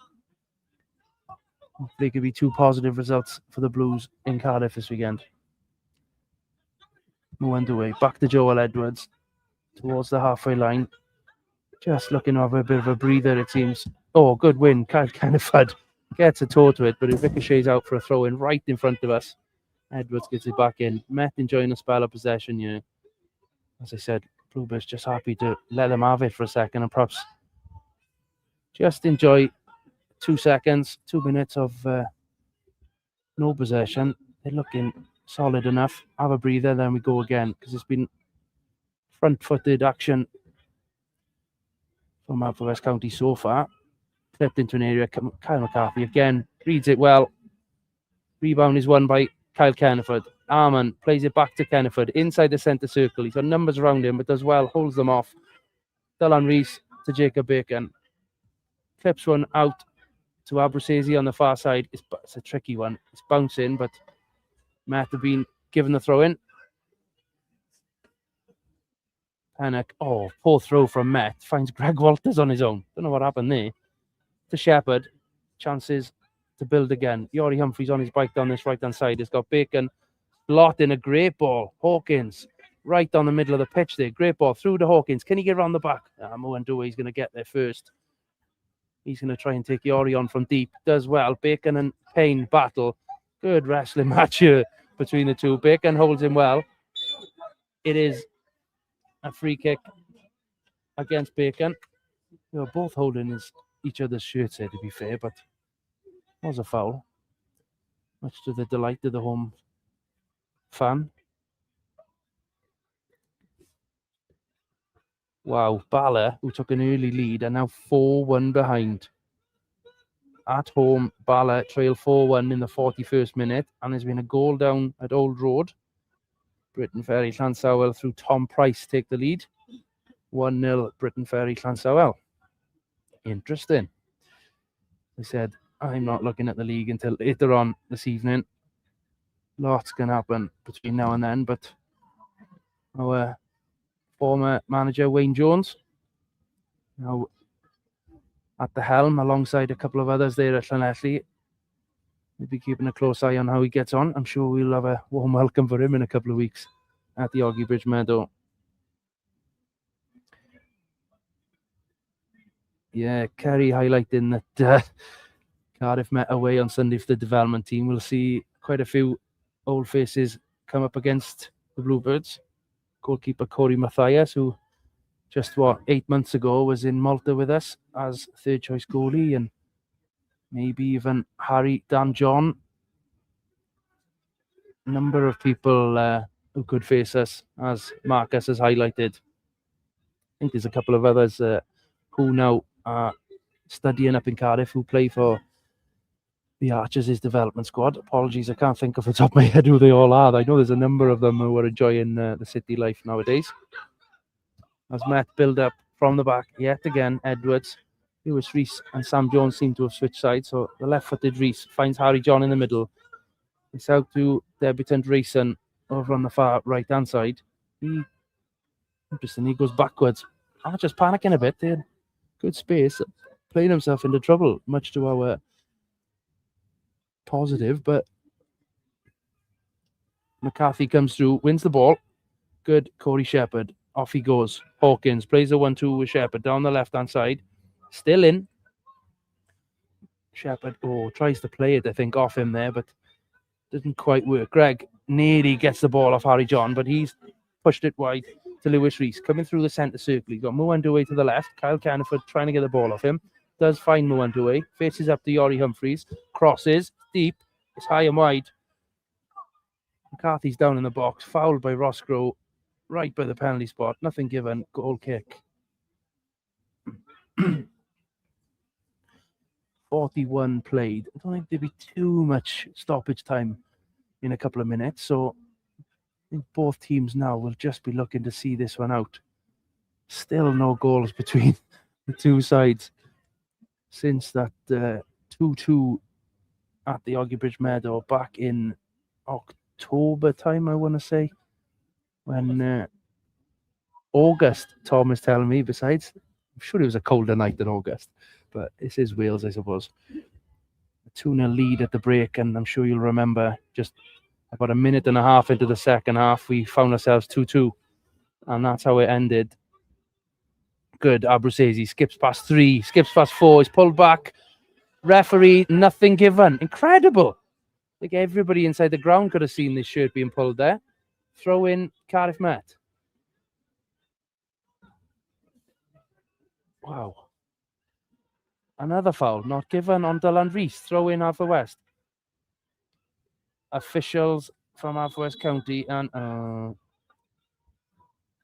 Hopefully, could be 2 positive results for the Blues in Cardiff this weekend. Muandui back to Joel Edwards towards the halfway line. Just looking to have a bit of a breather, it seems. Oh, good win. Kind of fud. Gets a toe to it, but it ricochets out for a throw in right in front of us. Edwards gets it back in. Met enjoying a spell of possession here. As I said, Bluebirds just happy to let them have it for a second and perhaps just enjoy 2 seconds, 2 minutes of no possession. They're looking solid enough. Have a breather, then we go again, because it's been front-footed action from Haverfordwest County so far. Flipped into an area. Kyle McCarthy again reads it well. Rebound is won by Kyle Kenneford. Arman plays it back to Kenneford inside the centre circle. He's got numbers around him, but does well, holds them off. Dylan Rees to Jacob Bacon. Clips one out to Abruzzese on the far side. It's a tricky one. It's bouncing, but Met have been given the throw in. Panic. Oh, poor throw from Met. Finds Greg Walters on his own. Don't know what happened there. To Shepherd. Chances to build again. Yori Humphries on his bike down this right-hand side. He's got Bacon slotting a great ball. Hawkins right down the middle of the pitch there. Great ball through to Hawkins. Can he get around the back? Muandui is going to get there first. He's going to try and take Yori on from deep. Does well. Bacon and Payne battle. Good wrestling match here between the two. Bacon holds him well. It is a free kick against Bacon. They were both holding each other's shirts here, to be fair, but it was a foul. Much to the delight of the home fan. Wow, Bala, who took an early lead, are now 4-1 behind. At home, Bala trail 4-1 in the 41st minute, and there's been a goal down at Old Road. Britain Ferry Llansawel through Tom Price take the lead. 1-0 Britain Ferry Llansawel. Interesting. I said, I'm not looking at the league until later on this evening. Lots can happen between now and then, but our former manager, Wayne Jones, now at the helm alongside a couple of others there at Llanelli. We'll be keeping a close eye on how he gets on. I'm sure we'll have a warm welcome for him in a couple of weeks at the Oggy Bridge Meadow. Yeah, Kerry highlighting that Cardiff Met away on Sunday for the development team. We'll see quite a few old faces come up against the Bluebirds. Goalkeeper Corey Mathias, who just 8 months ago was in Malta with us as third choice goalie, and maybe even Harry Dan John. A number of people who could face us, as Marcus has highlighted. I think there's a couple of others who now are studying up in Cardiff who play for the Archers' development squad. Apologies, I can't think off the top of my head who they all are. I know there's a number of them who are enjoying the city life nowadays. As Met build up from the back, yet again, Edwards, Lewis Rees and Sam Jones seem to have switched sides. So the left-footed Rees finds Harry John in the middle. It's out to debutant Rayson over on the far right-hand side. Interesting, he goes backwards. Archer's panicking a bit. They had good space, playing himself into trouble, much to our positive, but McCarthy comes through, wins the ball. Good, Corey Shepherd. Off he goes. Hawkins plays a 1-2 with Shepherd down the left-hand side. Still in. Shepherd, tries to play it, I think, off him there, but didn't quite work. Greg nearly gets the ball off Harry John, but he's pushed it wide to Lewis Rees. Coming through the centre circle, he's got Mwandoué to the left. Kyle Kenneford trying to get the ball off him. Does find Mwandoué. Faces up to Yori Humphreys. Crosses. Deep. It's high and wide. McCarthy's down in the box. Fouled by Roscoe. Right by the penalty spot. Nothing given. Goal kick. 41 played. I don't think there'll be too much stoppage time in a couple of minutes. So I think both teams now will just be looking to see this one out. Still no goals between the two sides since that 2-2 at the Oggybridge Meadow back in October time, I want to say. When August, Tom is telling me, besides, I'm sure it was a colder night than August, but this is Wales, I suppose. A 2-0 lead at the break, and I'm sure you'll remember just about a minute and a half into the second half, we found ourselves 2-2, and that's how it ended. Good, Abruzzese skips past 3, skips past 4, he's pulled back. Referee, nothing given. Incredible. I think everybody inside the ground could have seen this shirt being pulled there. Throw in Cardiff Met. Wow. Another foul, not given on Dylan Rees. Throw in Haverfordwest. Officials from Haverfordwest County, and I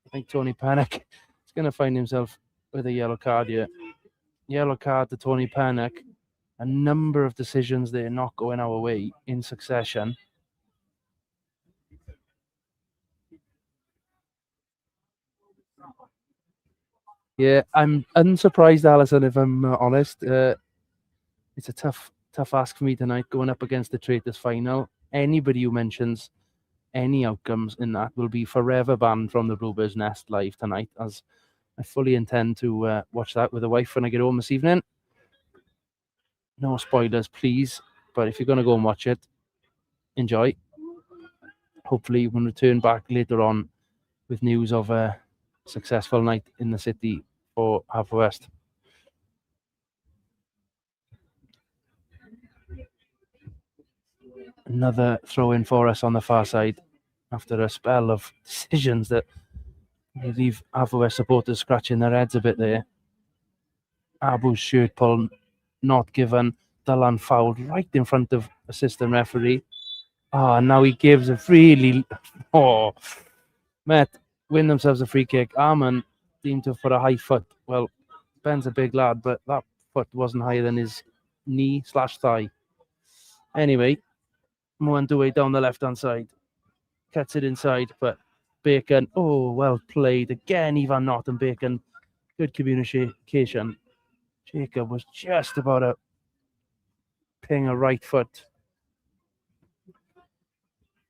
think Tony Panic is going to find himself with a yellow card here. Yellow card to Tony Panic. A number of decisions there not going our way in succession. Yeah, I'm unsurprised, Alison, if I'm honest. It's a tough ask for me tonight, going up against the Traitors final. Anybody who mentions any outcomes in that will be forever banned from the Bluebird's Nest live tonight, as I fully intend to watch that with the wife when I get home this evening. No spoilers, please. But if you're going to go and watch it, enjoy. Hopefully you can return back later on with news of a successful night in the city for Haverfordwest. Another throw-in for us on the far side after a spell of decisions that leave Haverfordwest supporters scratching their heads a bit there. Abu's shirt pull not given. Dylan fouled right in front of assistant referee. Now he gives a really... Met win themselves a free kick. Arman deemed to have put a high foot. Well, Ben's a big lad, but that foot wasn't higher than his knee/thigh. Anyway, Mwandoué down the left-hand side. Cuts it inside, but Bacon, well played. Again, Ivan Knott and Bacon. Good communication. Jacob was just about to ping a right foot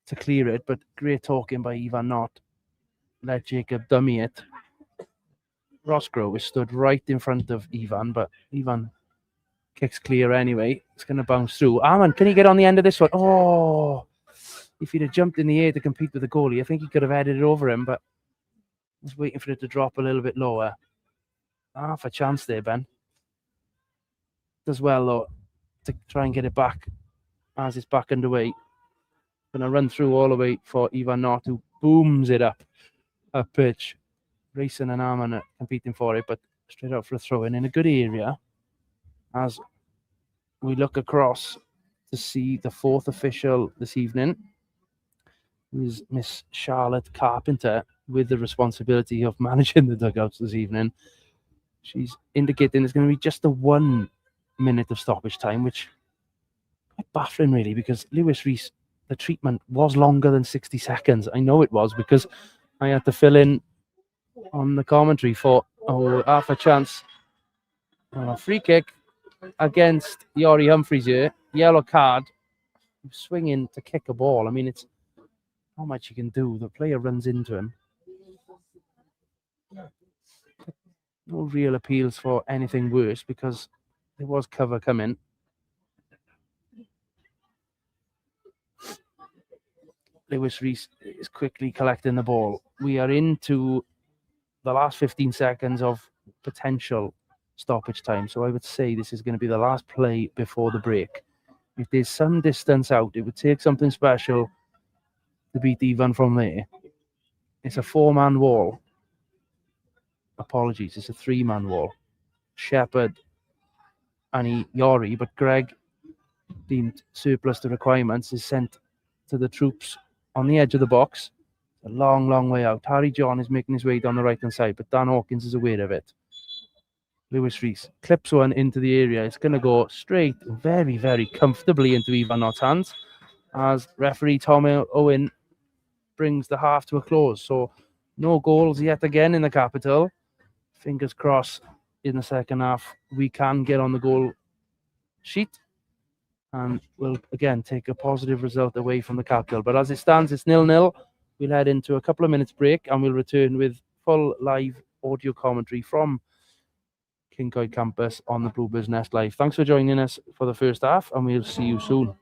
to clear it, but great talking by Ivan Knott. Let Jacob dummy it. Roscoe stood right in front of Ivan, but Ivan kicks clear anyway. It's going to bounce through. Arman, can he get on the end of this one? If he'd have jumped in the air to compete with the goalie, I think he could have headed it over him, but I was waiting for it to drop a little bit lower. Half a chance there, Ben. Does well, though, to try and get it back as it's back underway. Going to run through all the way for Ivan Knott, who booms it up pitch. Racing and Arman are competing for it, but straight out for a throw-in a good area. As we look across to see the fourth official this evening, who is Miss Charlotte Carpenter, with the responsibility of managing the dugouts this evening. She's indicating there's going to be just the 1 minute of stoppage time, which is quite baffling, really, because Lewis Rees, the treatment was longer than 60 seconds. I know it was, because I had to fill in on the commentary for half a chance. Free kick against Yori Humphreys here. Yellow card. Swinging to kick a ball. I mean, it's not much you can do. The player runs into him. No real appeals for anything worse, because there was cover coming. Lewis Rees is quickly collecting the ball. We are into the last 15 seconds of potential stoppage time. So I would say this is going to be the last play before the break. If there's some distance out, it would take something special to beat Ivan from there. It's a 4-man wall. Apologies, it's a 3-man wall. Shepherd and Yori, but Greg, deemed surplus to requirements, is sent to the troops on the edge of the box. A long, long way out. Harry John is making his way down the right-hand side, but Dan Hawkins is aware of it. Lewis Rees clips one into the area. It's going to go straight, very, very comfortably into Ivan Nott's hands as referee Tom Owen brings the half to a close. So no goals yet again in the capital. Fingers crossed in the second half we can get on the goal sheet and we'll again take a positive result away from the capital. But as it stands, it's 0-0. We'll head into a couple of minutes break and we'll return with full live audio commentary from Kincoid campus on the Bluebird's Nest Live. Thanks for joining us for the first half and we'll see you soon.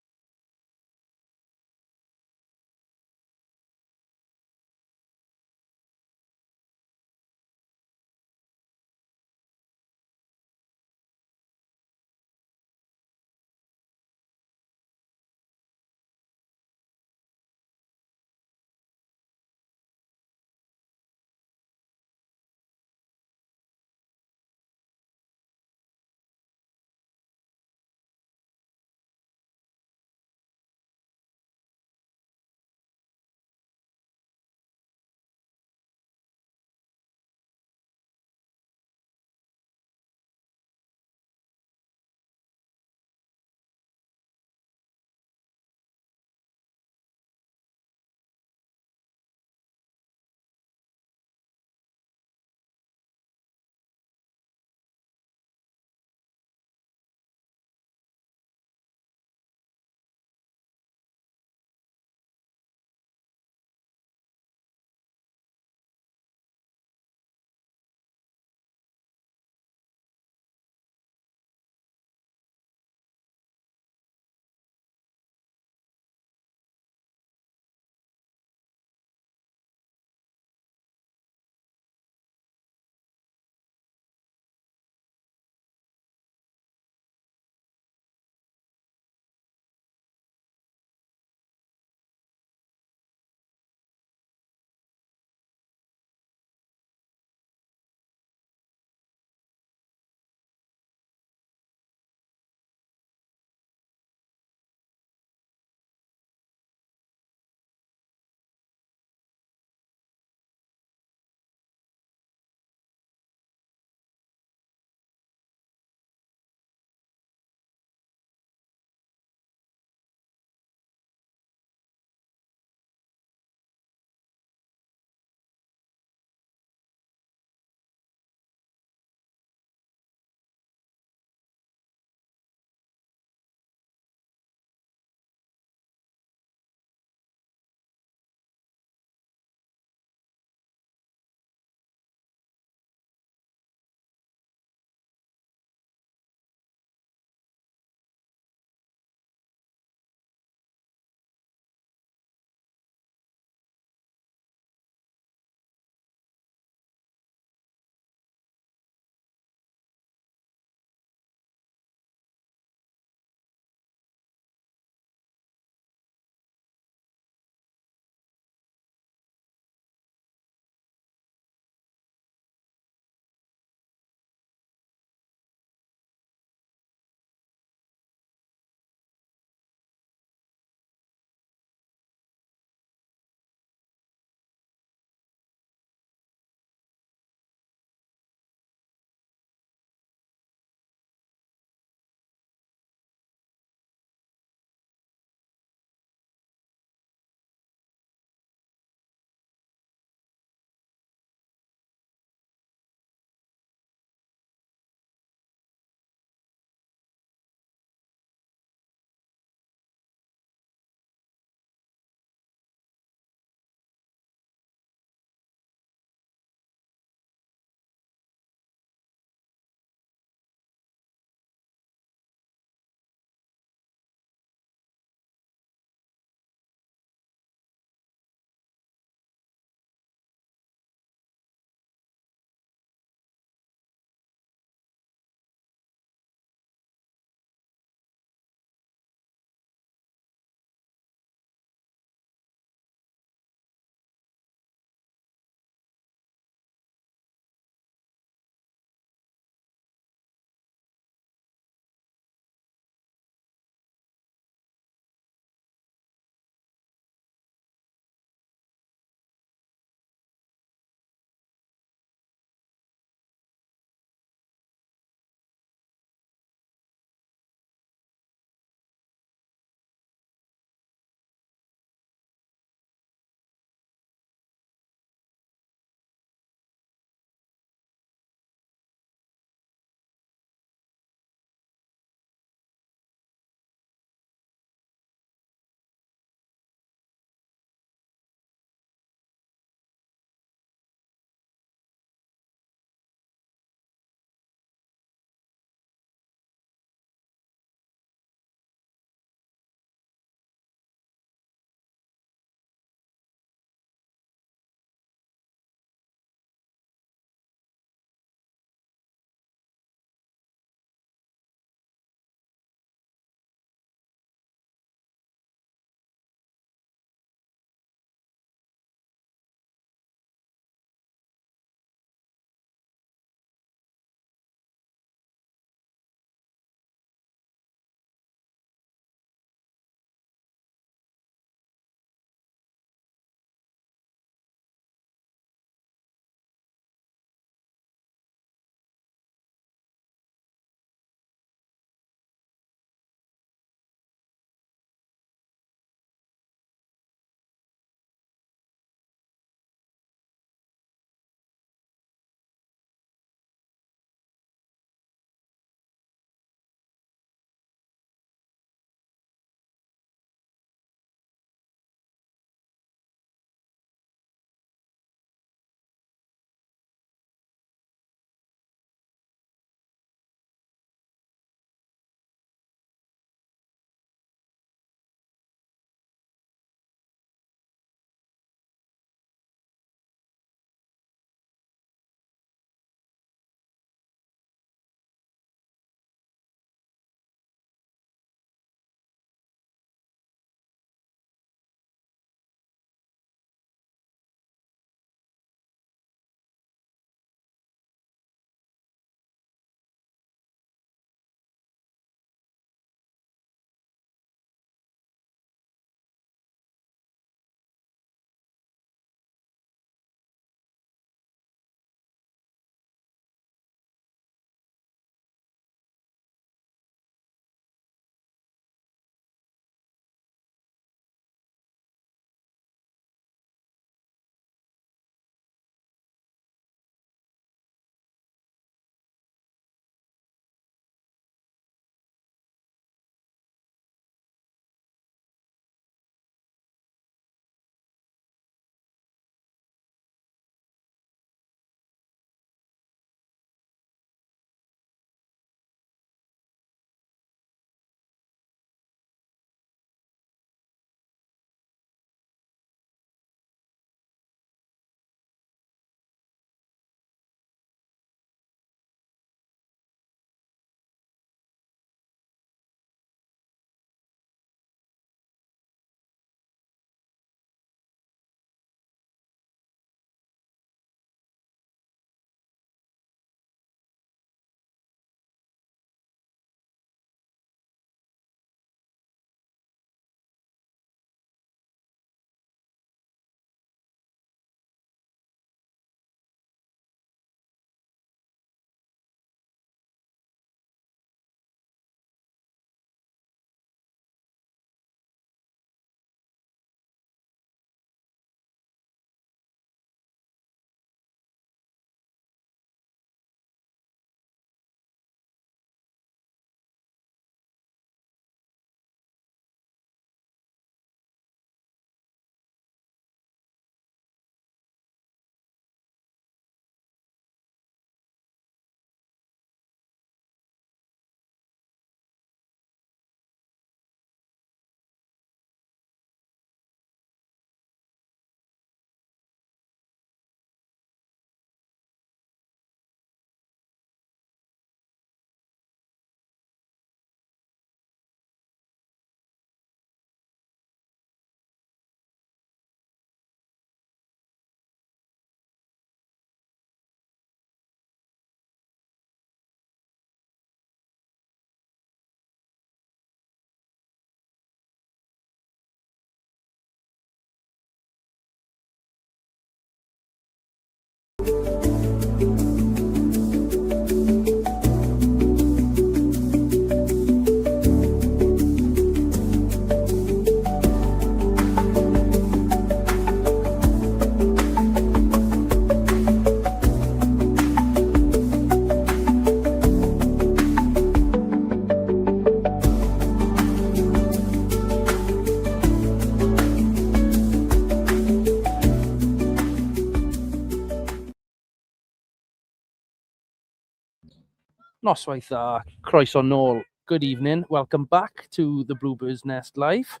Noswaith dda, croeso nôl. Good evening. Welcome back to the Bluebirds Nest Live.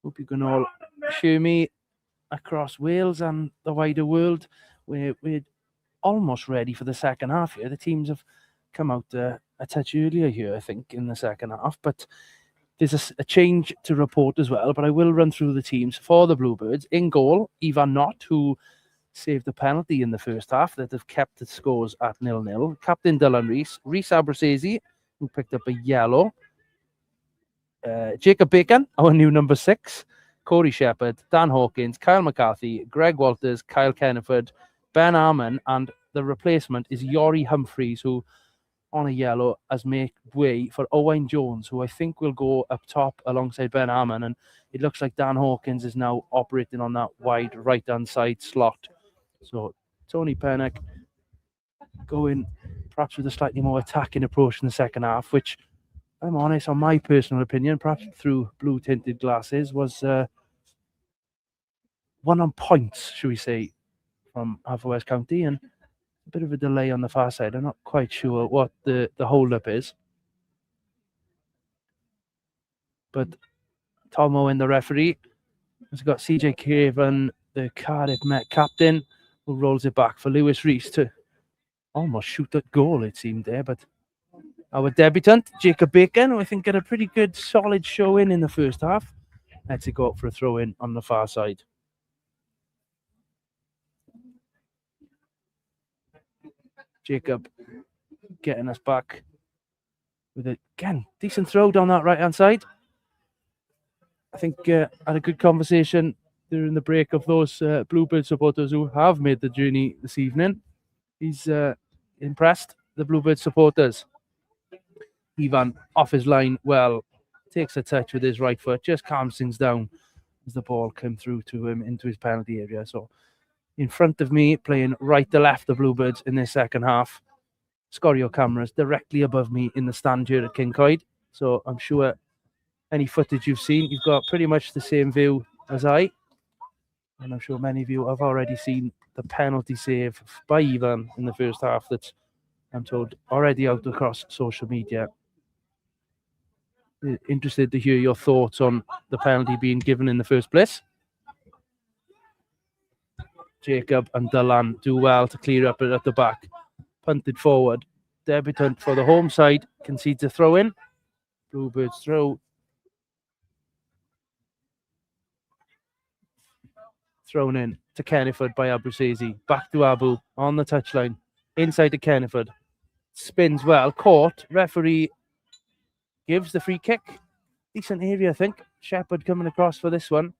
Hope you can all share me across Wales and the wider world. We're almost ready for the second half here. The teams have come out a touch earlier here, I think, in the second half. But there's a change to report as well. But I will run through the teams for the Bluebirds. In goal, Ivan Knott, who saved the penalty in the first half that have kept the scores at 0-0. Captain Dylan Rees Abruzzese, who picked up a yellow. Jacob Bacon, our new number 6. Corey Shepherd, Dan Hawkins, Kyle McCarthy, Greg Walters, Kyle Kenneford, Ben Arman, and the replacement is Yori Humphreys, who on a yellow has made way for Owain Jones, who I think will go up top alongside Ben Arman. And it looks like Dan Hawkins is now operating on that wide right-hand side slot. So Tony Pennock going perhaps with a slightly more attacking approach in the second half, which, I'm honest, on my personal opinion, perhaps through blue-tinted glasses, was one on points, should we say, from Haverfordwest County, and a bit of a delay on the far side. I'm not quite sure what the hold-up is. But Tom Owen, the referee, has got CJ Craven, the Cardiff Met captain, who rolls it back for Lewis Rees to almost shoot that goal, it seemed there. But our debutant, Jacob Bacon, who I think got a pretty good, solid show in the first half, lets it go up for a throw-in on the far side. Jacob getting us back with it. Again, decent throw down that right-hand side. I think I had a good conversation during the break of those Bluebird supporters who have made the journey this evening. He's impressed the Bluebird supporters. Ivan off his line, well, takes a touch with his right foot, just calms things down as the ball came through to him into his penalty area. So in front of me, playing right to left, the Bluebirds in this second half. Scorio cameras directly above me in the stand here at Kincoid. So I'm sure any footage you've seen, you've got pretty much the same view as I. And I'm sure many of you have already seen the penalty save by Ivan in the first half that's, I'm told, already out across social media. Interested to hear your thoughts on the penalty being given in the first place. Jacob and Dylan do well to clear up at the back. Punted forward. Debutant for the home side concedes a throw in. Bluebirds throw. Thrown in to Kenneford by Abruzzese. Back to Abu on the touchline. Inside to Kenneford. Spins well. Caught. Referee gives the free kick. Decent area, I think. Shepherd coming across for this one.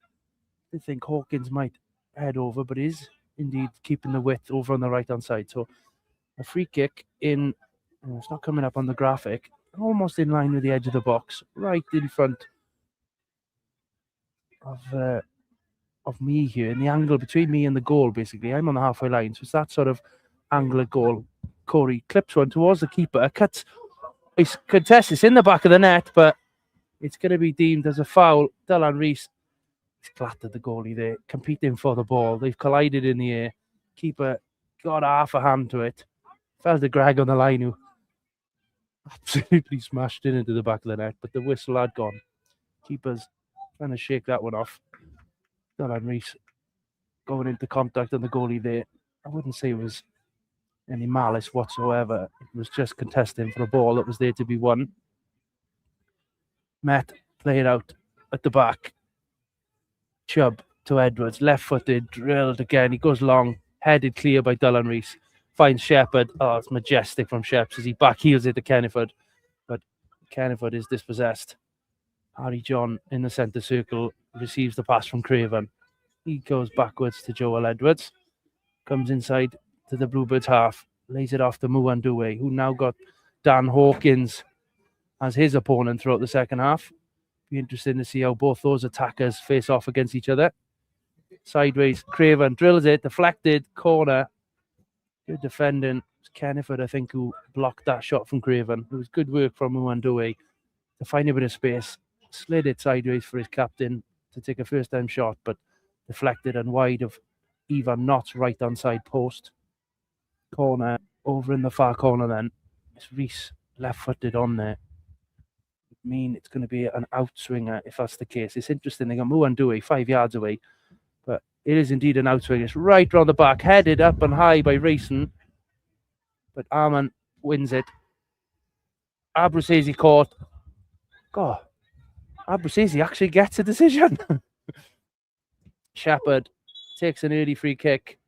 I think Hawkins might head over, but is indeed keeping the width over on the right-hand side. So a free kick in, it's not coming up on the graphic, almost in line with the edge of the box, right in front of me here, in the angle between me and the goal, basically. I'm on the halfway line, so it's that sort of angle at goal. Corey clips one towards the keeper, cuts, he's contested, in the back of the net, but it's going to be deemed as a foul. Dylan Rees flattered the goalie there, competing for the ball. They've collided in the air. Keeper got half a hand to it. Fell to Greg on the line, who absolutely smashed it into the back of the net, but the whistle had gone. Keeper's trying to shake that one off. Dylan Rees going into contact on the goalie there. I wouldn't say it was any malice whatsoever. It was just contesting for a ball that was there to be won. Met played out at the back. Chubb to Edwards, left-footed, drilled again. He goes long, headed clear by Dylan Rees. Finds Shepherd. Oh, it's majestic from Sheps as he backheels it to Kenneford. But Kenneford is dispossessed. Harry John in the centre circle receives the pass from Craven. He goes backwards to Joel Edwards. Comes inside to the Bluebirds half. Lays it off to Muandue, who now got Dan Hawkins as his opponent throughout the second half. Be interesting to see how both those attackers face off against each other. Sideways, Craven drills it, deflected, corner. Good defending. It's Kenneford, I think, who blocked that shot from Craven. It was good work from Muandue to find a bit of space. Slid it sideways for his captain to take a first-time shot, but deflected and wide of Ivan Knott's right-hand side post. Corner over in the far corner then. It's Rees left-footed on there. I mean, it's going to be an outswinger if that's the case. It's interesting. They got Muandui 5 yards away, but it is indeed an outswinger. It's right round the back, headed up and high by Rayson, but Arman wins it. Abruzzese caught. God, Abruzzese actually gets a decision. Shepherd takes an early free kick.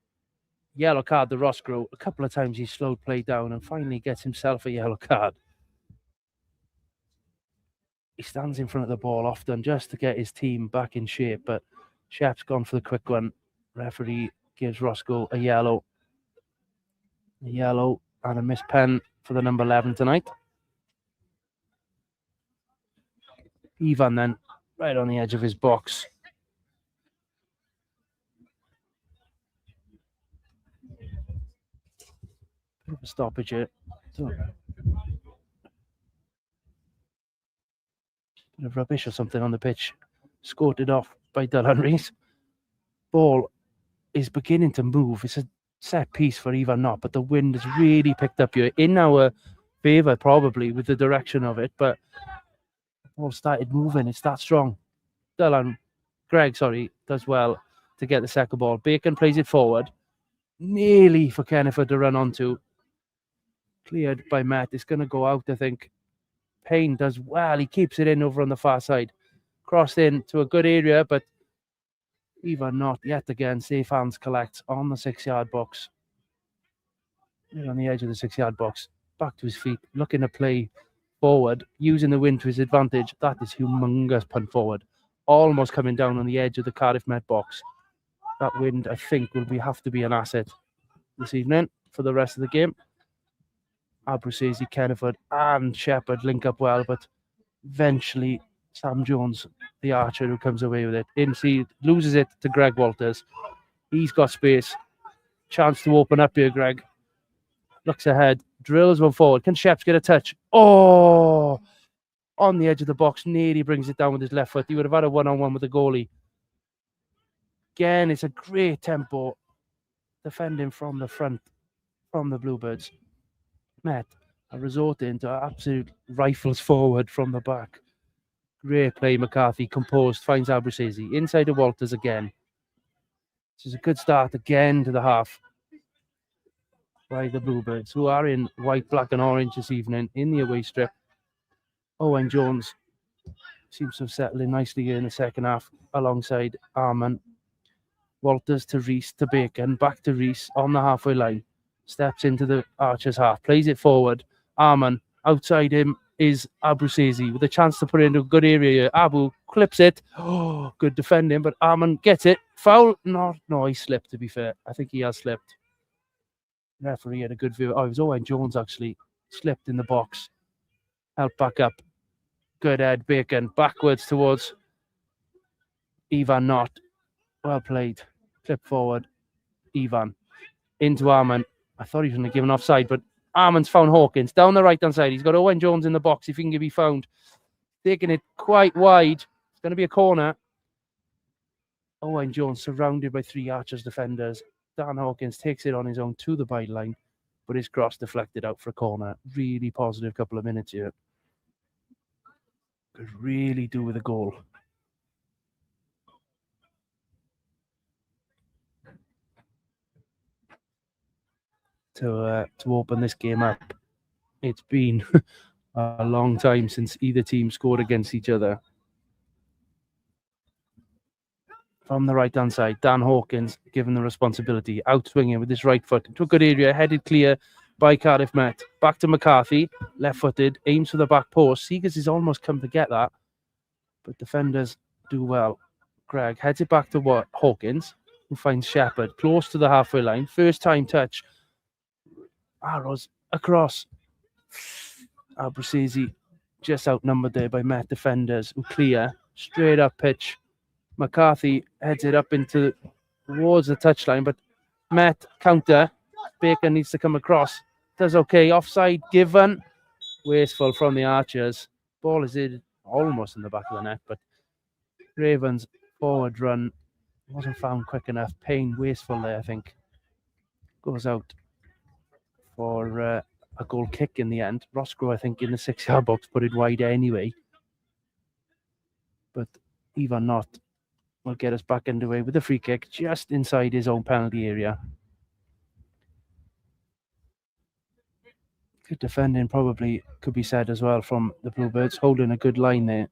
Yellow card to Roscoe. A couple of times he slowed play down and finally gets himself a yellow card. He stands in front of the ball often just to get his team back in shape, but Shep's gone for the quick one. Referee gives Roscoe a yellow. A yellow and a missed pen for the number 11 tonight. Ivan then, right on the edge of his box. Bit of a stoppage here. Bit of rubbish or something on the pitch. Scored off by Dylan Rees. Ball is beginning to move. It's a set piece for Ivan Knott, but the wind has really picked up here in our favour, probably with the direction of it. But the ball started moving. It's that strong. Greg does well to get the second ball. Bacon plays it forward, nearly for Kenneford to run onto. Cleared by Matt. It's going to go out, I think. Payne does well. He keeps it in over on the far side. Crossed in to a good area, but Ivan Knott yet again. Safe hands collects on the 6-yard box. Right on the edge of the 6-yard box. Back to his feet, looking to play forward, using the wind to his advantage. That is humongous punt forward. Almost coming down on the edge of the Cardiff Met box. That wind, I think, will have to be an asset this evening for the rest of the game. Abruzzese, Kenneford and Shepherd link up well, but eventually Sam Jones, the archer who comes away with it, loses it to Greg Walters. He's got space. Chance to open up here, Greg. Looks ahead, drills one forward. Can Sheps get a touch? Oh! On the edge of the box, nearly brings it down with his left foot. He would have had a one-on-one with the goalie. Again, it's a great tempo. Defending from the front, from the Bluebirds. Met are resorting to absolute rifles forward from the back. Great play, McCarthy. Composed, finds Abruzzese. Inside of Walters again. This is a good start again to the half by the Bluebirds, who are in white, black and orange this evening in the away strip. Owen Jones seems to have settled in nicely here in the second half alongside Arman. Walters to Rees to Bacon. Back to Rees on the halfway line. Steps into the Archer's half. Plays it forward. Arman. Outside him is Abruzzese with a chance to put it into a good area here. Abu clips it. Oh, good defending, but Arman gets it. Foul? No, he slipped, to be fair. I think he has slipped. Referee had a good view. Oh, it was Owen Jones actually. Slipped in the box. Helped back up. Good head, Bacon. Backwards towards Ivan Knott. Well played. Clip forward. Ivan. Into Arman. I thought he was going to give an offside, but Arman's found Hawkins down the right-hand side. He's got Owen Jones in the box if he can be found. Taking it quite wide. It's going to be a corner. Owen Jones surrounded by 3 Archers defenders. Dan Hawkins takes it on his own to the byline, but his cross deflected out for a corner. Really positive couple of minutes here. Could really do with a goal. To open this game up. It's been a long time since either team scored against each other. From the right-hand side, Dan Hawkins given the responsibility, outswinging with his right foot into a good area, headed clear by Cardiff Met. Back to McCarthy, left-footed, aims for the back post. Seegers has almost come to get that, but defenders do well. Greg heads it back to Hawkins, who finds Shepherd close to the halfway line. First time touch. Arrows across. Abruzzese just outnumbered there by Met defenders who clear straight up pitch. McCarthy heads it up towards the touchline, but Met counter. Bacon needs to come across. Does okay. Offside given. Wasteful from the Archers. Ball is in almost in the back of the net, but Ravens forward run wasn't found quick enough. Payne wasteful there, I think. Goes out for a goal kick in the end. Roscoe, I think, in the 6-yard box put it wide anyway. But Ivan Knott will get us back underway with a free kick just inside his own penalty area. Good defending probably could be said as well from the Bluebirds, holding a good line there.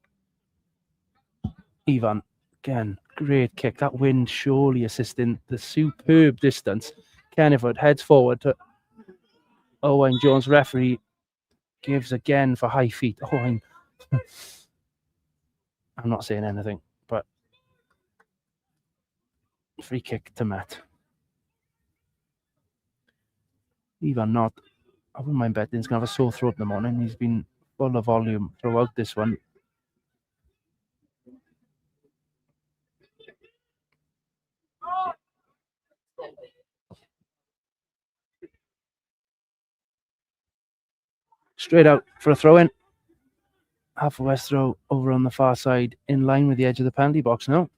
Ivan, again, great kick. That wind surely assisting the superb distance. Kenneford heads forward to Owen Jones. Referee gives again for high feet. I'm not saying anything, but free kick to Met. Ivan Knott, I wouldn't mind betting he's going to have a sore throat in the morning. He's been full of volume throughout this one. Straight out for a throw-in. Haverfordwest throw over on the far side, in line with the edge of the penalty box now.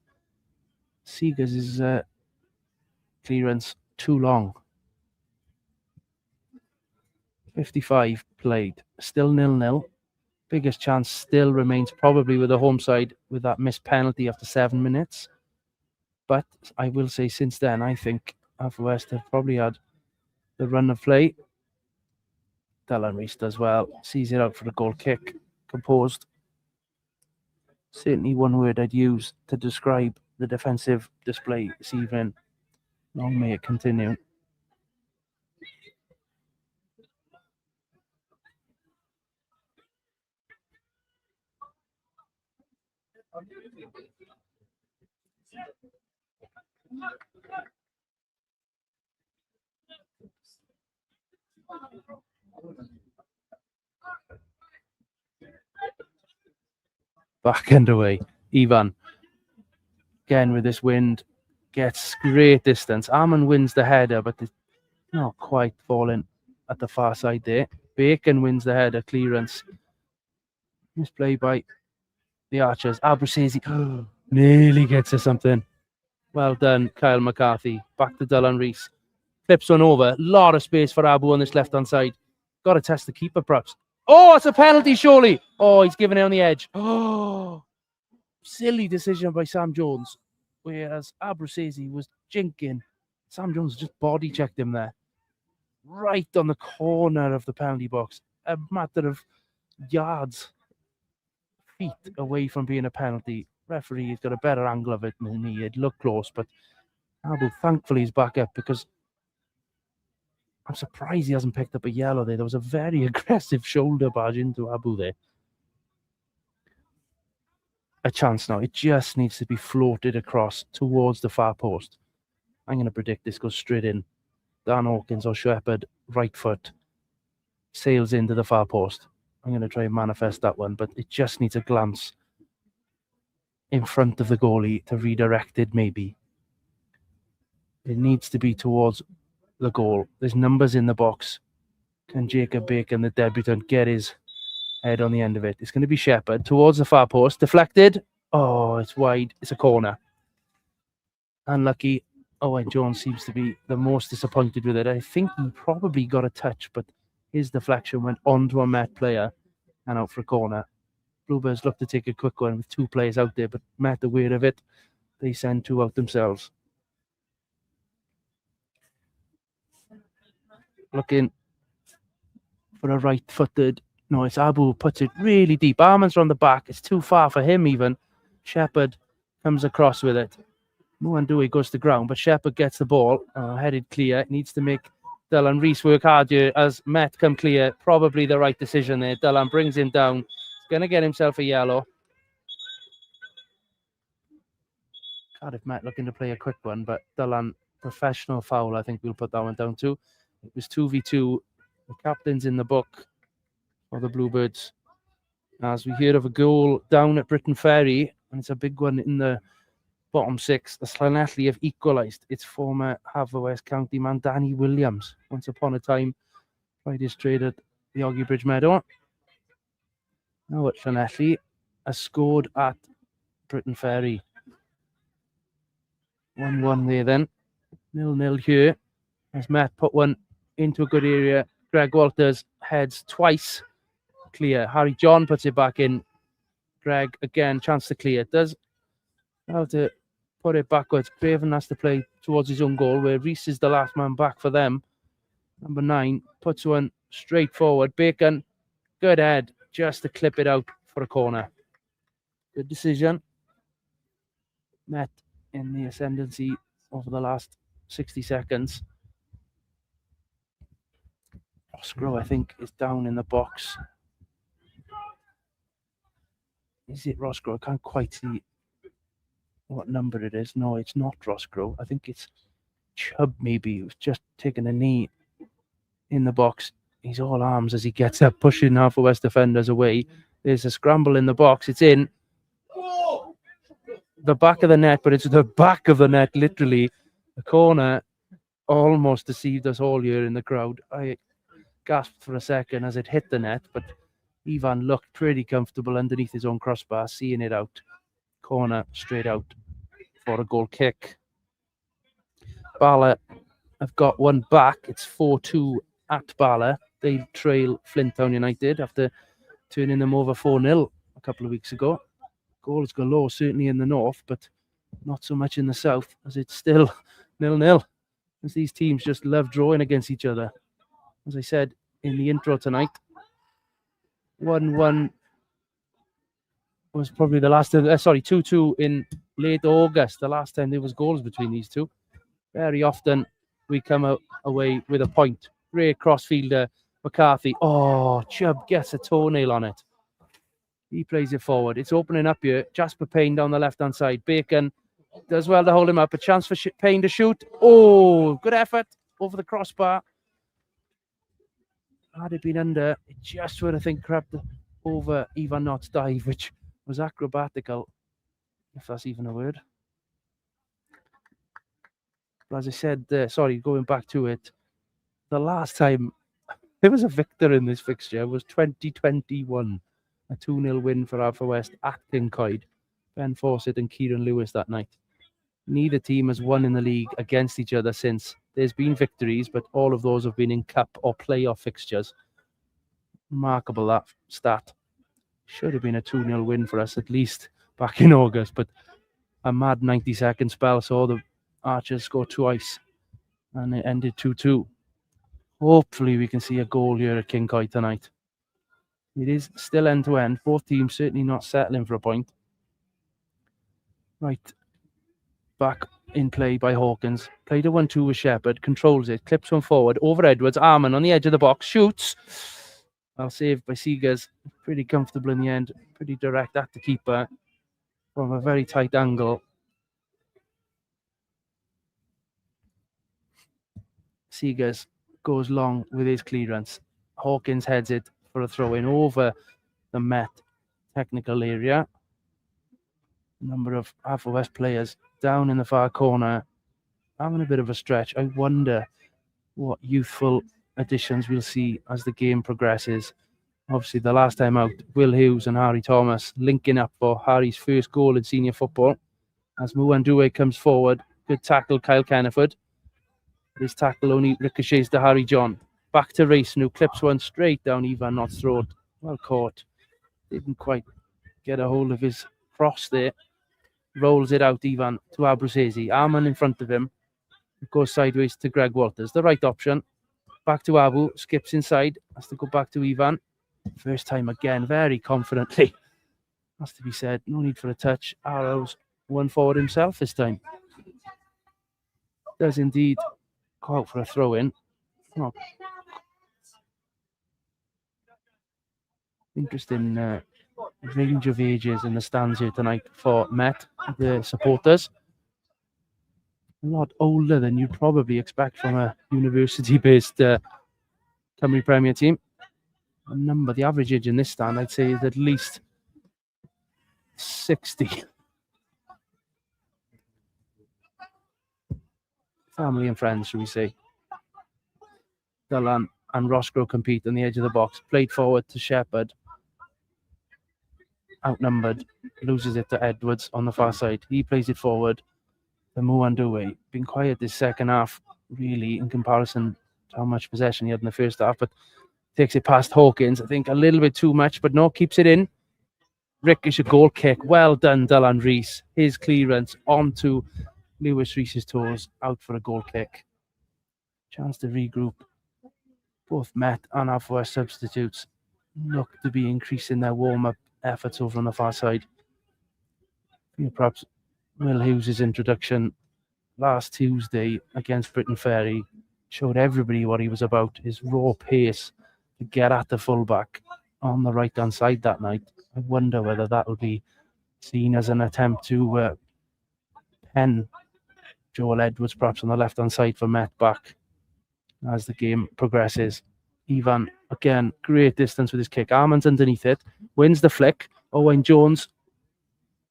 Seegers' clearance too long. 55 played. Still 0-0. Biggest chance still remains probably with the home side with that missed penalty after 7 minutes. But I will say since then, I think Haverfordwest have probably had the run of play. Dylan Reese does well. Sees it out for the goal kick. Composed. Certainly one word I'd use to describe the defensive display this evening. Long may it continue. Back underway. Ivan, again with this wind, gets great distance. Arman wins the header, but it's not quite falling at the far side there. Bacon wins the header clearance. Misplay by the Archers. Abruzzese nearly gets us something. Well done, Kyle McCarthy. Back to Dylan Reese. Flips one over. Lot of space for Abu on this left-hand side. Got to test the keeper, perhaps. Oh, it's a penalty, surely. Oh, he's given it on the edge. Oh, silly decision by Sam Jones. Whereas Abruzzese was jinking. Sam Jones just body checked him there. Right on the corner of the penalty box. A matter of yards, feet away from being a penalty. Referee has got a better angle of it than me. It looked close, but Abu thankfully is back up because I'm surprised he hasn't picked up a yellow there. There was a very aggressive shoulder barge into Abu there. A chance now. It just needs to be floated across towards the far post. I'm going to predict this goes straight in. Dan Hawkins or Shepherd, right foot, sails into the far post. I'm going to try and manifest that one, but it just needs a glance in front of the goalie to redirect it, maybe. It needs to be towards the goal. There's numbers in the box. Can Jacob Bacon, the debutant, get his head on the end of it? It's going to be Shepherd towards the far post. Deflected. Oh, it's wide. It's a corner. Unlucky. Owen Jones seems to be the most disappointed with it. I think he probably got a touch, but his deflection went onto a Met player and out for a corner. Bluebirds look to take a quick one with 2 players out there, but Met aware of it. They send 2 out themselves. Looking for a right-footed. No, it's Abu who puts it really deep. Arman's on the back. It's too far for him even. Shepherd comes across with it. Muandui goes to ground, but Shepherd gets the ball. Headed clear. Needs to make Dylan Reese work hard here as Met come clear. Probably the right decision there. Dylan brings him down. He's going to get himself a yellow. Cardiff Met looking to play a quick one, but Dylan, professional foul. I think we'll put that one down too. It was 2v2. The captain's in the book for the Bluebirds. As we hear of a goal down at Britain Ferry, and it's a big one in the bottom 6. The Llanelli have equalised. It's former Haverfordwest County man Danny Williams. Once upon a time, tried his trade at the Oggy Bridge Meadow. Now at Llanelli has scored at Britain Ferry. 1-1 there then. 0-0 here. As Matt put one into a good area. Greg Walters heads twice. Clear. Harry John puts it back in. Greg, again, chance to clear. Does have to put it backwards. Craven has to play towards his own goal, where Reese is the last man back for them. Number 9 puts one straight forward. Bacon, good head, just to clip it out for a corner. Good decision. Met in the ascendancy over the last 60 seconds. Roscoe, I think, is down in the box. Is it Roscoe? I can't quite see what number it is. No, it's not Roscoe. I think it's Chubb, maybe. He was just taking a knee in the box. He's all arms as he gets up, pushing Haverfordwest defenders away. There's a scramble in the box. It's in the back of the net, but it's the back of the net, literally. The corner almost deceived us all here in the crowd. I gasped for a second as it hit the net, but Ivan looked pretty comfortable underneath his own crossbar, seeing it out. Corner straight out for a goal kick. Bala have got one back. It's 4-2 at Bala. They trail Flint Town United after turning them over 4-0 a couple of weeks ago. Goals galore, certainly in the north, but not so much in the south, as it's still 0-0. As these teams just love drawing against each other. As I said in the intro tonight, 1-1 was probably the last, 2-2 in late August, the last time there was goals between these two. Very often we come away with a point. Great crossfielder, McCarthy. Oh, Chubb gets a toenail on it. He plays it forward. It's opening up here. Jasper Payne down the left-hand side. Bacon does well to hold him up. A chance for Payne to shoot. Oh, good effort over the crossbar. Had it been under, it just would have, I think, crept over Ivan Knott's dive, which was acrobatical, if that's even a word. But as I said, going back to it, the last time there was a victor in this fixture was 2021. A 2-0 win for Haverfordwest at Kincoid. Ben Fawcett and Kieran Lewis that night. Neither team has won in the league against each other since. There's been victories, but all of those have been in cup or playoff fixtures. Remarkable, that stat. Should have been a 2-0 win for us, at least back in August, but a mad 90-second spell saw the Archers score twice, and it ended 2-2. Hopefully we can see a goal here at Kincoid tonight. It is still end-to-end. Both teams certainly not settling for a point. Right. Back in play by Hawkins. Played a 1-2 with Shepherd. Controls it. Clips one forward. Over Edwards. Arman on the edge of the box. Shoots. Well saved by Seegers. Pretty comfortable in the end. Pretty direct at the keeper. From a very tight angle. Seegers goes long with his clearance. Hawkins heads it for a throw-in over the Met technical area. A number of Haverfordwest players down in the far corner, having a bit of a stretch. I wonder what youthful additions we'll see as the game progresses. Obviously, the last time out, Will Hughes and Harry Thomas linking up for Harry's first goal in senior football. As Muandue comes forward, good tackle, Kyle Kenneford. His tackle only ricochets to Harry John. Back to Rayson, who clips one straight down Ivan Knott's throat. Well caught. Didn't quite get a hold of his cross there. Rolls it out, Ivan, to Abruzzese. Arman in front of him. It goes sideways to Greg Walters. The right option. Back to Abu. Skips inside. Has to go back to Ivan. First time again, very confidently. Has to be said. No need for a touch. Arrows one forward himself this time. Does indeed go out for a throw-in. Oh. Interesting range of ages in the stands here tonight for Met, the supporters. A lot older than you'd probably expect from a university-based Cymru Premier team. The average age in this stand, I'd say, is at least 60. Family and friends, should we say. Dillon and Roscoe compete on the edge of the box. Played forward to Shepherd. Outnumbered. Loses it to Edwards on the far side. He plays it forward. The Muandue. Been quiet this second half, really, in comparison to how much possession he had in the first half. But Takes it past Hawkins. I think a little bit too much, but no, keeps it in. Ricochet goal kick. Well done, Dylan Rees. His clearance onto Lewis Rees's toes. Out for a goal kick. Chance to regroup. Both Met and Haverfordwest substitutes look to be increasing their warm-up efforts over on the far side. Perhaps Will Hughes' introduction last Tuesday against Britain Ferry showed everybody what he was about. His raw pace to get at the fullback on the right-hand side that night. I wonder whether that will be seen as an attempt to pen Joel Edwards perhaps on the left-hand side for Met back as the game progresses. Ivan, again, great distance with his kick. Armand's underneath it, wins the flick. Owen Jones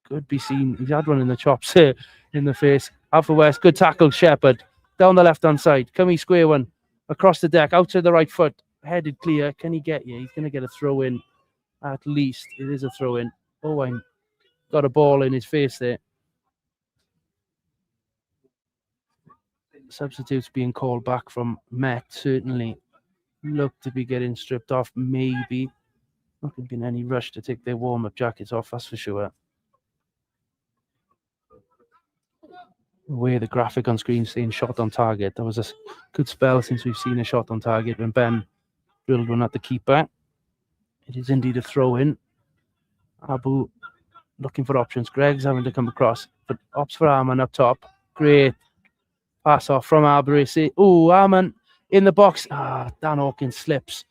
could be seen. He's had one in the chops here, in the face. Haverfordwest, good tackle, Shepherd. Down the left-hand side. Can he square one? Across the deck, out to the right foot. Headed clear. Can he get you? He's going to get a throw-in. At least it is a throw-in. Owen got a ball in his face there. Substitutes being called back from Met certainly look to be getting stripped off. Maybe not going to be in any rush to take their warm-up jackets off, that's for sure. Where the graphic on screen saying shot on target. That was a good spell since we've seen a shot on target when Ben drilled one at the keeper. It is indeed a throw-in. Abu looking for options. Greg's having to come across, but opts for Arman up top. Great pass off from Arborisi. Oh, Arman in the box. Dan Hawkins slips.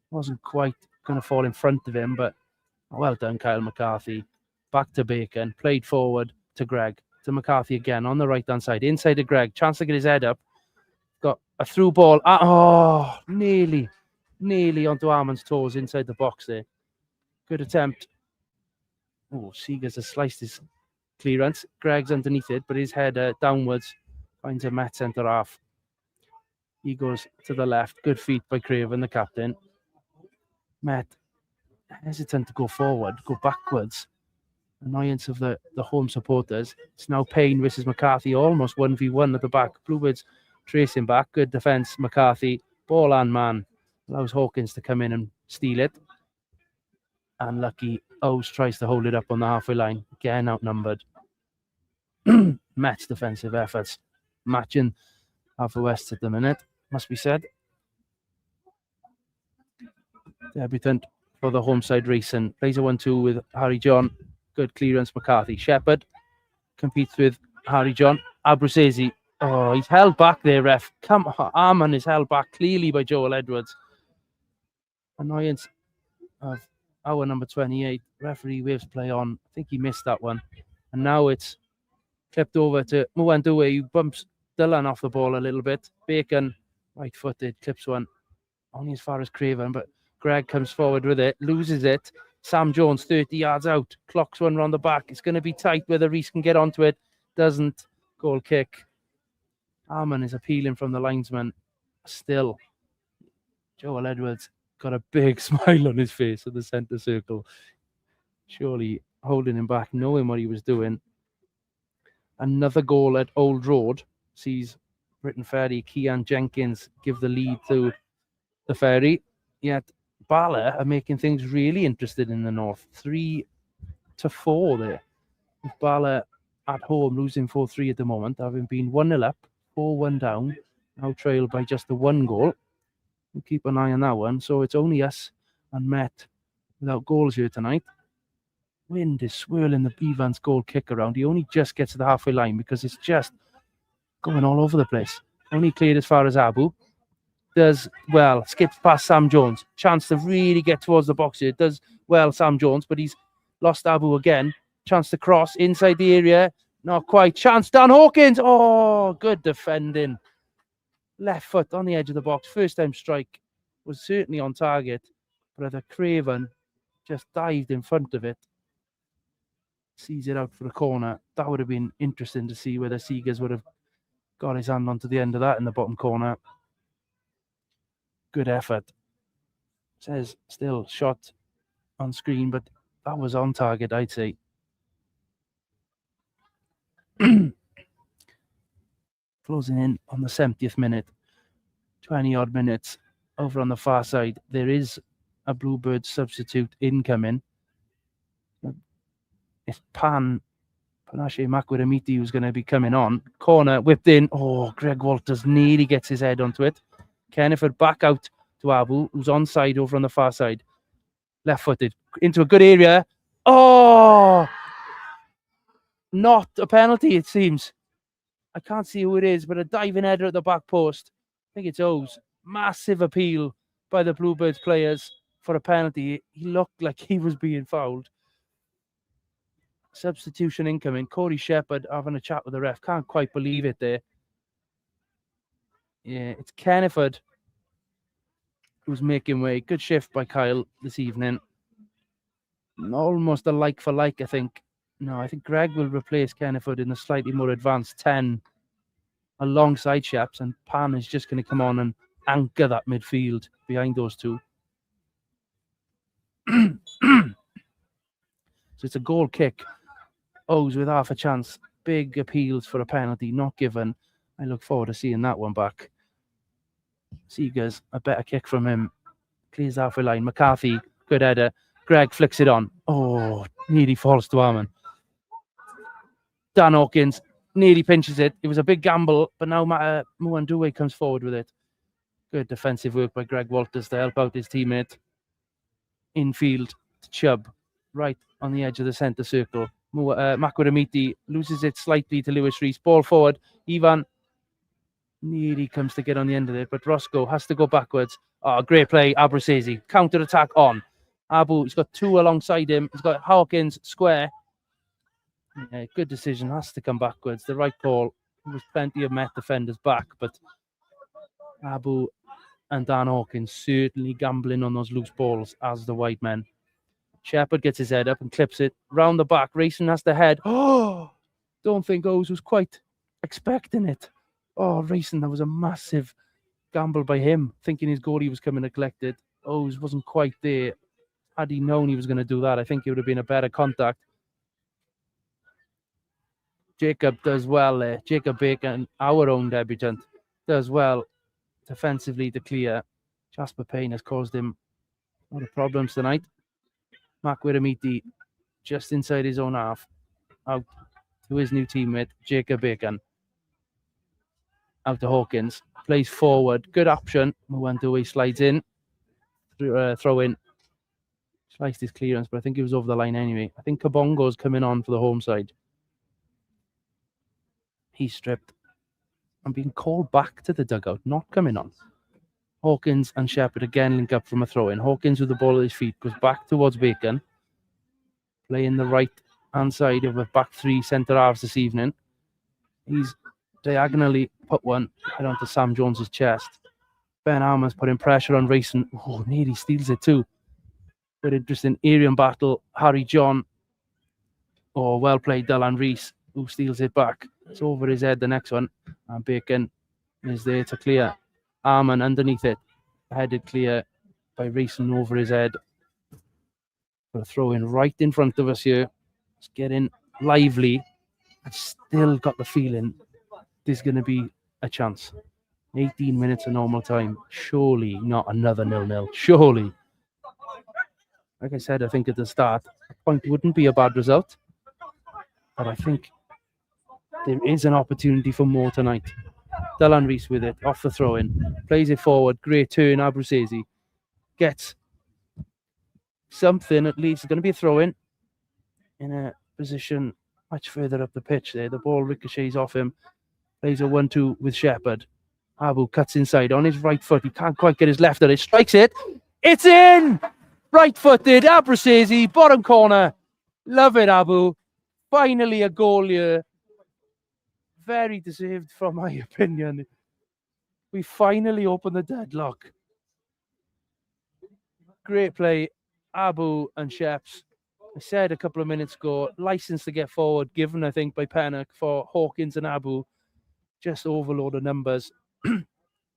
Wasn't quite going to fall in front of him, but well done, Kyle McCarthy. Back to Bacon. Played forward to Greg. To McCarthy again on the right-hand side. Inside to Greg. Chance to get his head up. Got a through ball. Nearly onto Arman's toes inside the box there. Good attempt. Oh, Seegers has sliced his clearance. Greg's underneath it, but his head downwards finds a Met centre half. He goes to the left. Good feet by Craven, the captain. Met hesitant to go forward, go backwards. Annoyance of the home supporters. It's now Payne versus McCarthy, almost 1v1 at the back. Bluebirds tracing back. Good defence, McCarthy. Ball and man. Allows Hawkins to come in and steal it. And lucky O's tries to hold it up on the halfway line. Again outnumbered. Met's defensive efforts matching Haverfordwest at the minute, must be said. Debutant for the home side racing. Plays a 1-2 with Harry John. Good clearance, McCarthy. Shepherd competes with Harry John. Abruzzese. Oh, he's held back there, ref. Come on, Arman is held back clearly by Joel Edwards. Annoyance of our number 28. Referee waves play on. I think he missed that one. And now it's clipped over to Mwandue. He bumps Dylan off the ball a little bit. Bacon, right-footed, clips one. Only as far as Craven, but Greg comes forward with it, loses it. Sam Jones, 30 yards out, clocks one round the back. It's going to be tight whether Reese can get onto it. Doesn't. Goal kick. Arman is appealing from the linesman. Still, Joel Edwards got a big smile on his face at the centre circle. Surely holding him back, knowing what he was doing. Another goal at Old Road sees Britain Ferry, Kean Jenkins give the lead to the Ferry. Yet Bala are making things really interesting in the north. 3-4 there. With Bala at home losing 4-3 at the moment, having been 1-0 up, 4-1 down, now trailed by just the one goal. We'll keep an eye on that one. So it's only us and Met without goals here tonight. Wind is swirling the Evans goal kick around. He only just gets to the halfway line because it's just going all over the place. Only cleared as far as Abu. Does well, skips past Sam Jones. Chance to really get towards the box here. Does well, Sam Jones, but he's lost Abu again. Chance to cross inside the area. Not quite. Chance, Dan Hawkins. Oh, good defending. Left foot on the edge of the box. First time strike was certainly on target. But the Craven just dived in front of it. Sees it out for the corner. That would have been interesting to see whether Seegers would have got his hand onto the end of that in the bottom corner. Good effort. Says still shot on screen, but that was on target, I'd say. Closing in on the 70th minute. 20 odd minutes over on the far side, there is a Bluebird substitute incoming. It's Panache Makwadamiti who's going to be coming on. Corner, whipped in. Oh, Greg Walters nearly gets his head onto it. Kenneford back out to Abu, who's onside over on the far side. Left-footed, into a good area. Oh! Not a penalty, it seems. I can't see who it is, but a diving header at the back post. I think it's O's. Massive appeal by the Bluebirds players for a penalty. He looked like he was being fouled. Substitution incoming. Corey Shepherd having a chat with the ref. Can't quite believe it there. Yeah, it's Kenneford who's making way. Good shift by Kyle this evening. Almost a like for like, I think. No, I think Greg will replace Kenneford in a slightly more advanced 10 alongside Sheps, and Pan is just going to come on and anchor that midfield behind those two. So it's a goal kick. O's with half a chance. Big appeals for a penalty, not given. I look forward to seeing that one back. Seegers, a better kick from him. Clears the halfway line. McCarthy, good header. Greg flicks it on. Oh, nearly falls to Arman. Dan Hawkins nearly pinches it. It was a big gamble, but now Muandue comes forward with it. Good defensive work by Greg Walters to help out his teammate. Infield to Chubb, right on the edge of the centre circle. Makwadamiti loses it slightly to Lewis Rees. Ball forward. Ivan nearly comes to get on the end of it, but Roscoe has to go backwards. Oh, great play. Abruzzese. Counter attack on. Abu, he's got two alongside him. He's got Hawkins square. Yeah, good decision. Has to come backwards. The right call. There was plenty of Met defenders back, but Abu and Dan Hawkins certainly gambling on those loose balls as the white men. Shepherd gets his head up and clips it round the back. Racing has the head. Oh, don't think O's was quite expecting it. Oh, Racing, that was a massive gamble by him, thinking his goalie was coming to collect it. O's wasn't quite there. Had he known he was going to do that, I think it would have been a better contact. Jacob does well there. Jacob Bacon, our own debutant, does well defensively to clear. Jasper Payne has caused him a lot of problems tonight. Makwadamiti just inside his own half. Out to his new teammate, Jacob Bacon. Out to Hawkins. Plays forward. Good option. Muandue slides in. Throw in. Sliced his clearance, but I think he was over the line anyway. I think Kabongo's coming on for the home side. He's stripped and being called back to the dugout, not coming on. Hawkins and Shepherd again link up from a throw-in. Hawkins with the ball at his feet goes back towards Bacon. Playing the right-hand side of a back three centre halves this evening. He's diagonally put one head onto Sam Jones's chest. Ben Armour's putting pressure on Racing. Oh, nearly steals it too. But interesting Arian battle. Harry John. Oh, well played Dylan Rees, who steals it back. It's over his head, the next one. And Bacon is there to clear. Arman underneath it. Headed clear by Racing over his head. For a throw in right in front of us here. It's getting lively. I still got the feeling there's going to be a chance. 18 minutes of normal time. Surely not another 0-0. Surely. Like I said, I think at the start, a point wouldn't be a bad result. But I think there is an opportunity for more tonight. Dylan Rees with it, off the throw-in. Plays it forward. Great turn, Abruzzese. Gets something at least. It's going to be a throw-in. In a position much further up the pitch there. The ball ricochets off him. Plays a 1-2 with Shepherd. Abu cuts inside on his right foot. He can't quite get his left on it. Strikes it. It's in! Right-footed. Abruzzese, bottom corner. Love it, Abu. Finally a goal here. Very deserved from my opinion. We finally opened the deadlock. Great play. Abu and Sheps. I said a couple of minutes ago, license to get forward, given, I think, by Pennock for Hawkins and Abu. Just overload of numbers.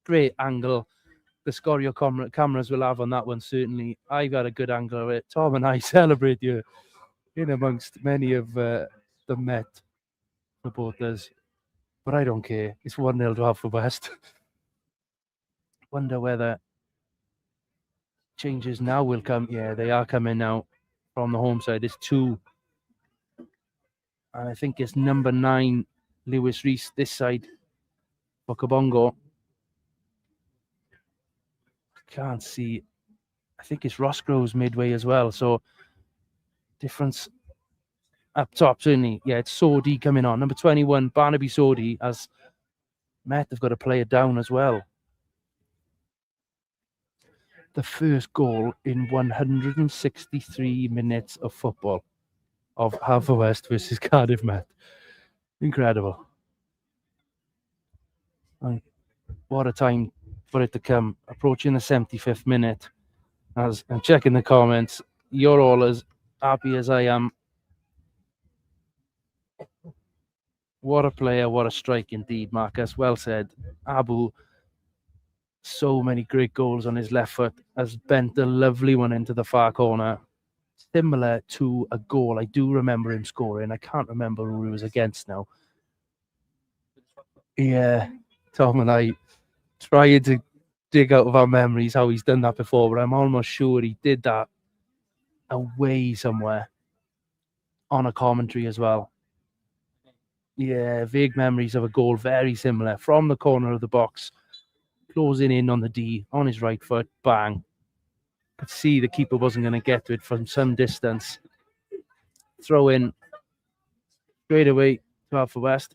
Great angle. The Scorio cameras will have on that one, certainly. I got a good angle of it. Tom and I celebrate you in amongst many of the Met supporters. But I don't care. It's 1-0 to Haverfordwest. Wonder whether Changes now will come. Yeah, they are coming now from the home side. It's 2. And I think it's number 9, Lewis Reese, this side for Kabongo. Can't see. I think it's Roscoe's midway as well. So difference up top, certainly. Yeah, it's Sodi coming on. Number 21, Barnaby Sodi, as Met have got to play it down as well. The first goal in 163 minutes of football of Haverfordwest versus Cardiff Met. Incredible. And what a time for it to come. Approaching the 75th minute. As I'm checking the comments, you're all as happy as I am. What a player, what a strike indeed, Marcus. Well said. Abu, so many great goals on his left foot, has bent a lovely one into the far corner. Similar to a goal I do remember him scoring. I can't remember who he was against now. Yeah, Tom and I tried to dig out of our memories how he's done that before, but I'm almost sure he did that away somewhere on a commentary as well. Yeah, vague memories of a goal very similar from the corner of the box, closing in on the D on his right foot, bang. Could see the keeper wasn't going to get to it from some distance. Throw in straight away to Haverfordwest.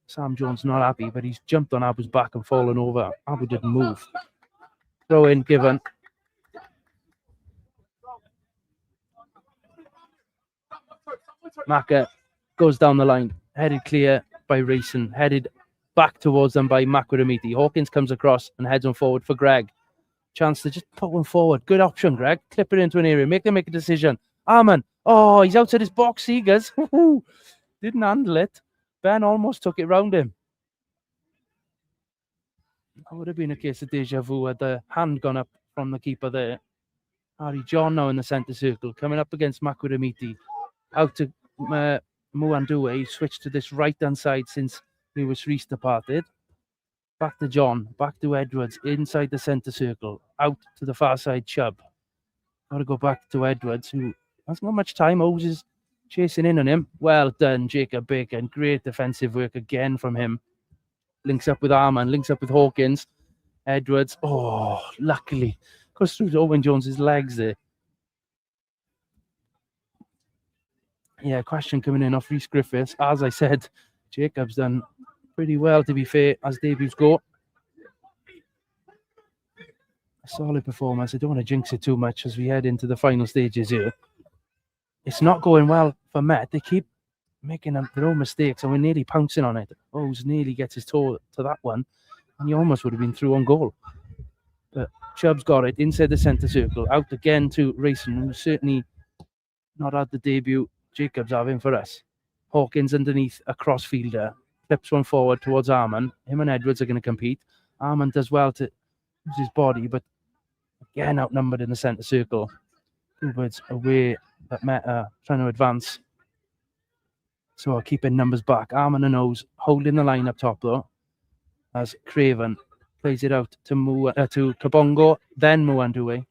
Sam Jones not happy, but he's jumped on Abu's back and fallen over. Abu didn't move. Throw in given. Maka goes down the line, headed clear by Rayson, headed back towards them by Makwadamiti. Hawkins comes across and heads on forward for Greg. Chance to just put one forward. Good option, Greg. Clip it into an area. Make them make a decision. Arman. Oh, he's outside his box, Seegers. Didn't handle it. Ben almost took it round him. That would have been a case of deja vu had the hand gone up from the keeper there. Harry John now in the centre circle, coming up against Makwadamiti. Out to Muandue. Switched to this right-hand side since Lewis Reese departed. Back to John, back to Edwards, inside the centre circle, out to the far side, Chubb. Got to go back to Edwards, who hasn't got much time. Owes is chasing in on him. Well done, Jacob Bacon. Great defensive work again from him. Links up with Arman, links up with Hawkins. Edwards, oh, luckily, goes through to Owen Jones's legs there. Yeah, question coming in off Rhys Griffiths. As I said, Jacob's done pretty well, to be fair, as debuts go. A solid performance. I don't want to jinx it too much as we head into the final stages here. It's not going well for Met. They keep making their own mistakes, and we're nearly pouncing on it. Owes nearly gets his toe to that one, and he almost would have been through on goal. But Chubb's got it inside the centre circle. Out again to Rayson, who's certainly not had the debut Jacob's having for us. Hawkins underneath a crossfielder. Flips one forward towards Arman. Him and Edwards are going to compete. Arman does well to use his body, but again outnumbered in the centre circle. Two birds away that Met trying to advance. So keeping numbers back. Arman and Owes holding the line up top though, as Craven plays it out to Kabongo, then Muandue,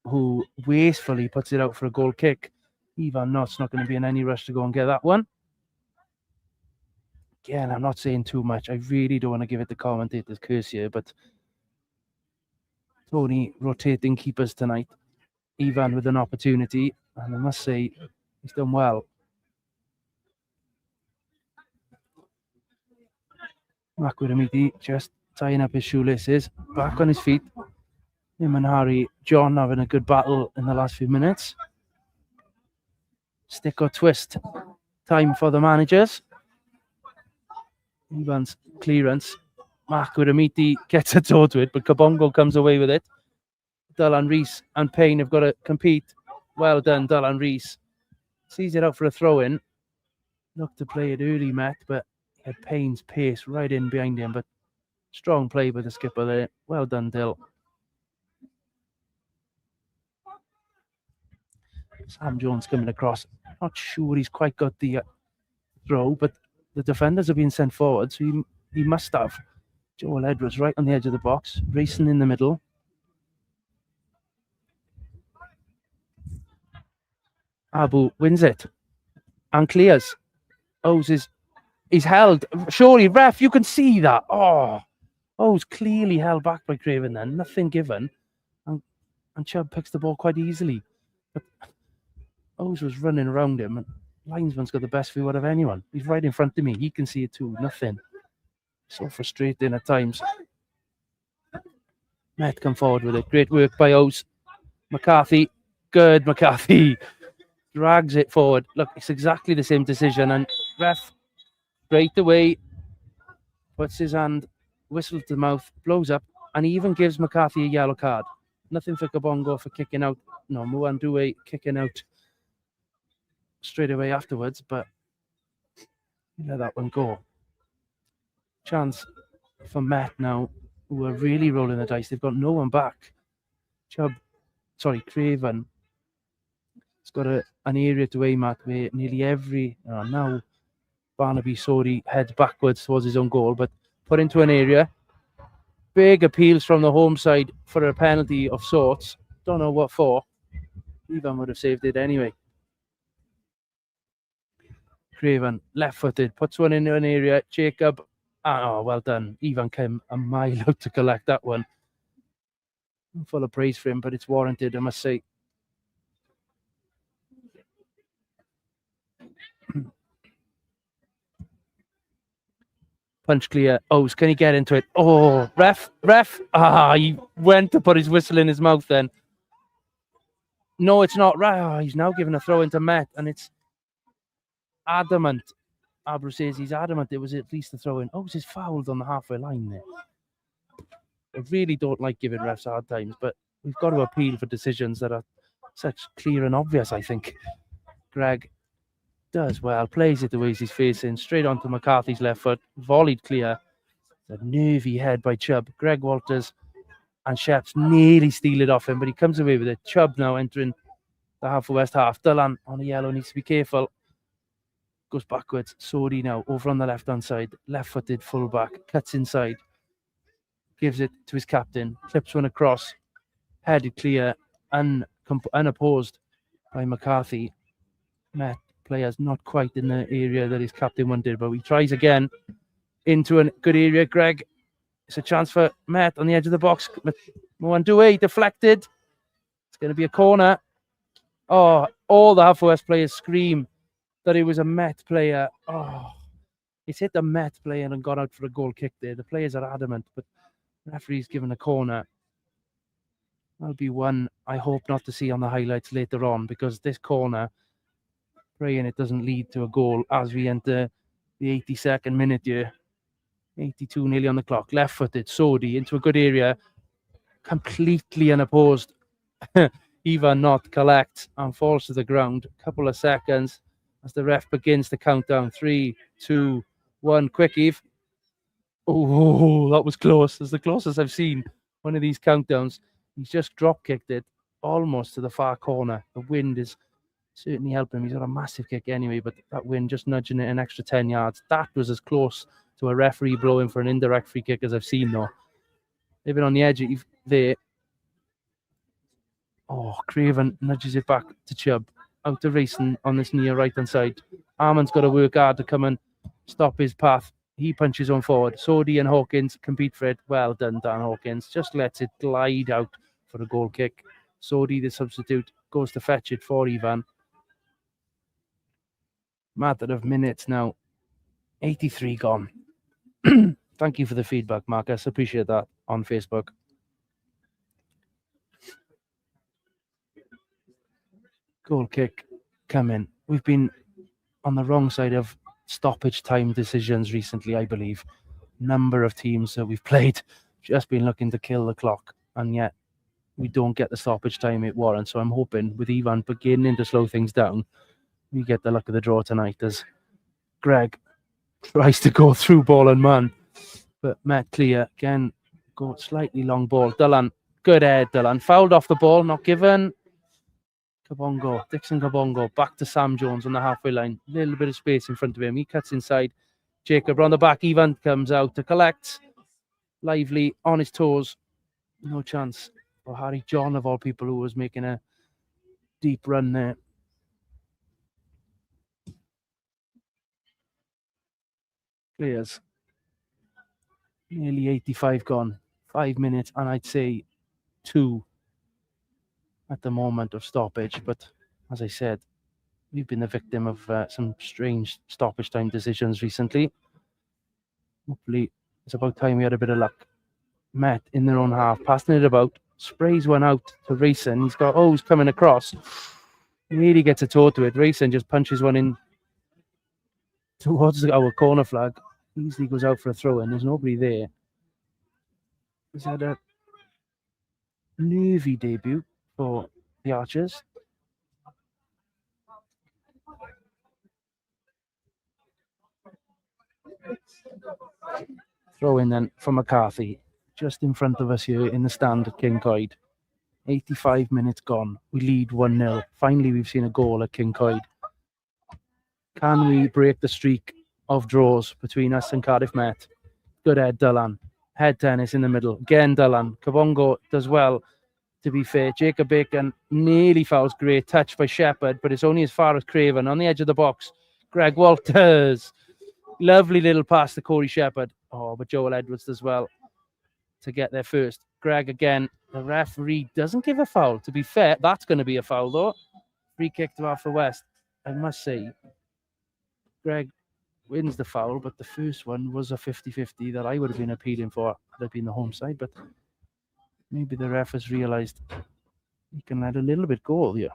who wastefully puts it out for a goal kick. Ivan Knott's not going to be in any rush to go and get that one. Again, I'm not saying too much. I really don't want to give it the commentator's curse here, but Tony rotating keepers tonight. Ivan with an opportunity, and I must say he's done well. Makwadamiti just tying up his shoelaces, back on his feet. Him and Harry John having a good battle in the last few minutes. Stick or twist time for the managers. Ivan's clearance. Makwadamiti gets a toe to it, but Kabongo comes away with it. Dylan Reese and Payne have got to compete. Well done, Dylan Reese. Sees it out for a throw-in. Looked to play it early, Met, but had Payne's pace right in behind him. But strong play by the skipper there. Well done, Dill. Sam Jones coming across. Not sure he's quite got the throw, but the defenders are being sent forward, so he must have. Joel Edwards right on the edge of the box, racing in the middle. Abu wins it and clears. O's is held. Surely, ref, you can see that. O's clearly held back by Craven then. Nothing given. And Chubb picks the ball quite easily. But O's was running around him, and linesman's got the best view out of anyone. He's right in front of me. He can see it too. Nothing. So frustrating at times. Met come forward with it. Great work by O's. McCarthy. Good, McCarthy. Drags it forward. Look, it's exactly the same decision. And ref, straight away, puts his hand, whistle to the mouth, blows up, and he even gives McCarthy a yellow card. Nothing for Kabongo for kicking out. No, Muandue kicking out straight away afterwards, but let that one go. Chance for Met now, who are really rolling the dice. They've got no one back. Craven. It's got an area to aim at where nearly every... now Barnaby Sori heads backwards towards his own goal, but put into an area. Big appeals from the home side for a penalty of sorts. Don't know what for. Ivan would have saved it anyway. Craven, left-footed, puts one into an area. Jacob, well done. Ivan came a mile out to collect that one. I'm full of praise for him, but it's warranted, I must say. Punch clear. O's, can he get into it? Oh, ref. He went to put his whistle in his mouth then. No, it's not right. He's now given a throw into Met, and it's adamant. Abru says he's adamant it was at least a throw in. O's is fouled on the halfway line there. I really don't like giving refs hard times, but we've got to appeal for decisions that are such clear and obvious, I think. Greg does well, plays it the way he's facing, straight onto McCarthy's left foot, volleyed clear. A nervy head by Chubb. Greg Walters and Sheps nearly steal it off him, but he comes away with it. Chubb now entering the Haverfordwest half. Dillon on the yellow needs to be careful. Goes backwards. Sodi now over on the left-hand side. Left-footed fullback. Cuts inside. Gives it to his captain. Clips one across. Headed clear. Unopposed by McCarthy. Met players not quite in the area that his captain wanted, but he tries again into a good area. Greg, it's a chance for Met on the edge of the box. Muandue deflected. It's going to be a corner. Oh, all the Haverfordwest players scream that it was a Met player. Oh, it's hit the Met player and got out for a goal kick there. The players are adamant, but the referee's given a corner. That'll be one I hope not to see on the highlights later on, because this corner, praying it doesn't lead to a goal as we enter the 82nd minute here. 82 nearly on the clock. Left-footed, Sodi into a good area. Completely unopposed. Ivan not collects and falls to the ground. Couple of seconds as the ref begins to count down. 3, 2, 1. Quick, Eve. Oh, that was close. That's the closest I've seen one of these countdowns. He's just drop-kicked it almost to the far corner. The wind is certainly helping him. He's got a massive kick anyway, but that wind just nudging it an extra 10 yards. That was as close to a referee blowing for an indirect free kick as I've seen, though. Living on the edge there. Oh, Craven nudges it back to Chubb. Out of racing on this near right-hand side. Armand's got to work hard to come and stop his path. He punches on forward. Sodi and Hawkins compete for it. Well done, Dan Hawkins. Just lets it glide out for a goal kick. Sodi, the substitute, goes to fetch it for Ivan. Matter of minutes now. 83 gone. Thank you for the feedback, Marcus. Appreciate that on Facebook. Goal kick coming. We've been on the wrong side of stoppage time decisions recently, I believe. Number of teams that we've played just been looking to kill the clock, and yet we don't get the stoppage time it warrants. So I'm hoping with Ivan beginning to slow things down, we get the luck of the draw tonight as Greg tries to go through ball and man. But Met clear. Again, go slightly long ball. Dillon, good head, Dillon. Fouled off the ball, not given. Dixon Kabongo, back to Sam Jones on the halfway line. Little bit of space in front of him. He cuts inside. Jacob on the back. Ivan comes out to collect. Lively, on his toes. No chance for Harry John, of all people, who was making a deep run there. players. Nearly 85 gone. 5 minutes, and I'd say 2 at the moment of stoppage. But as I said, we've been the victim of some strange stoppage time decisions recently. Hopefully, it's about time we had a bit of luck. Met in their own half, passing it about, sprays one out to Rayson. He's got O's coming across. Really gets a toe to it. Rayson just punches one in towards our corner flag. Easily goes out for a throw in. There's nobody there. He's had a nervy debut for the Archers. Throw in then for McCarthy, just in front of us here in the stand at Kincoid. 85 minutes gone. We lead 1-0. Finally, we've seen a goal at Kincoid. Can we break the streak of draws between us and Cardiff Met? Good head, Dullan. Head tennis in the middle. Again, Dullan. Kabongo does well, to be fair. Jacob Bacon nearly fouls. Great touch by Shepherd, but it's only as far as Craven. On the edge of the box, Greg Walters. Lovely little pass to Corey Shepherd. Oh, but Joel Edwards does well to get there first. Greg again. The referee doesn't give a foul. To be fair, that's going to be a foul, though. Free kick to Haverfordwest. I must say, Greg wins the foul, but the first one was a 50-50 that I would have been appealing for had it been the home side. But maybe the ref has realised he can let a little bit go here.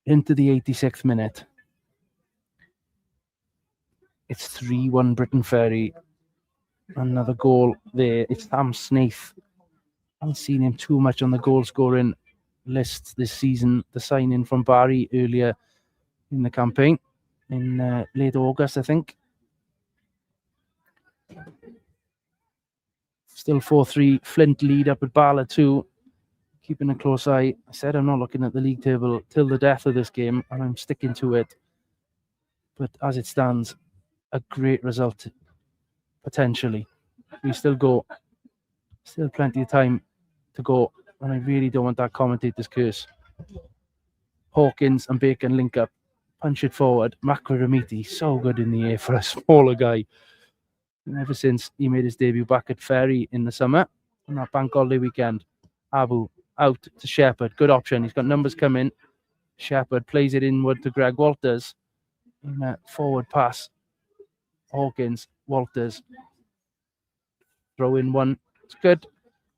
Into the 86th minute. It's 3-1 Britain Ferry. Another goal there. It's Sam Snaith. I haven't seen him too much on the goal scoring list this season. The signing from Barry earlier in the campaign in late August, I think. Still 4-3. Flint lead up at Bala 2. Keeping a close eye. I said I'm not looking at the league table till the death of this game, and I'm sticking to it. But as it stands, a great result, potentially. We still go. Still plenty of time to go, and I really don't want that commentator's curse. Hawkins and Bacon link up, punch it forward. Makwaramiti, so good in the air for a smaller guy. And ever since he made his debut back at Ferry in the summer, on that bank holiday weekend, Abu out to Shepherd. Good option. He's got numbers coming. Shepherd plays it inward to Greg Walters. In a forward pass. Hawkins, Walters. Throw in one. It's good.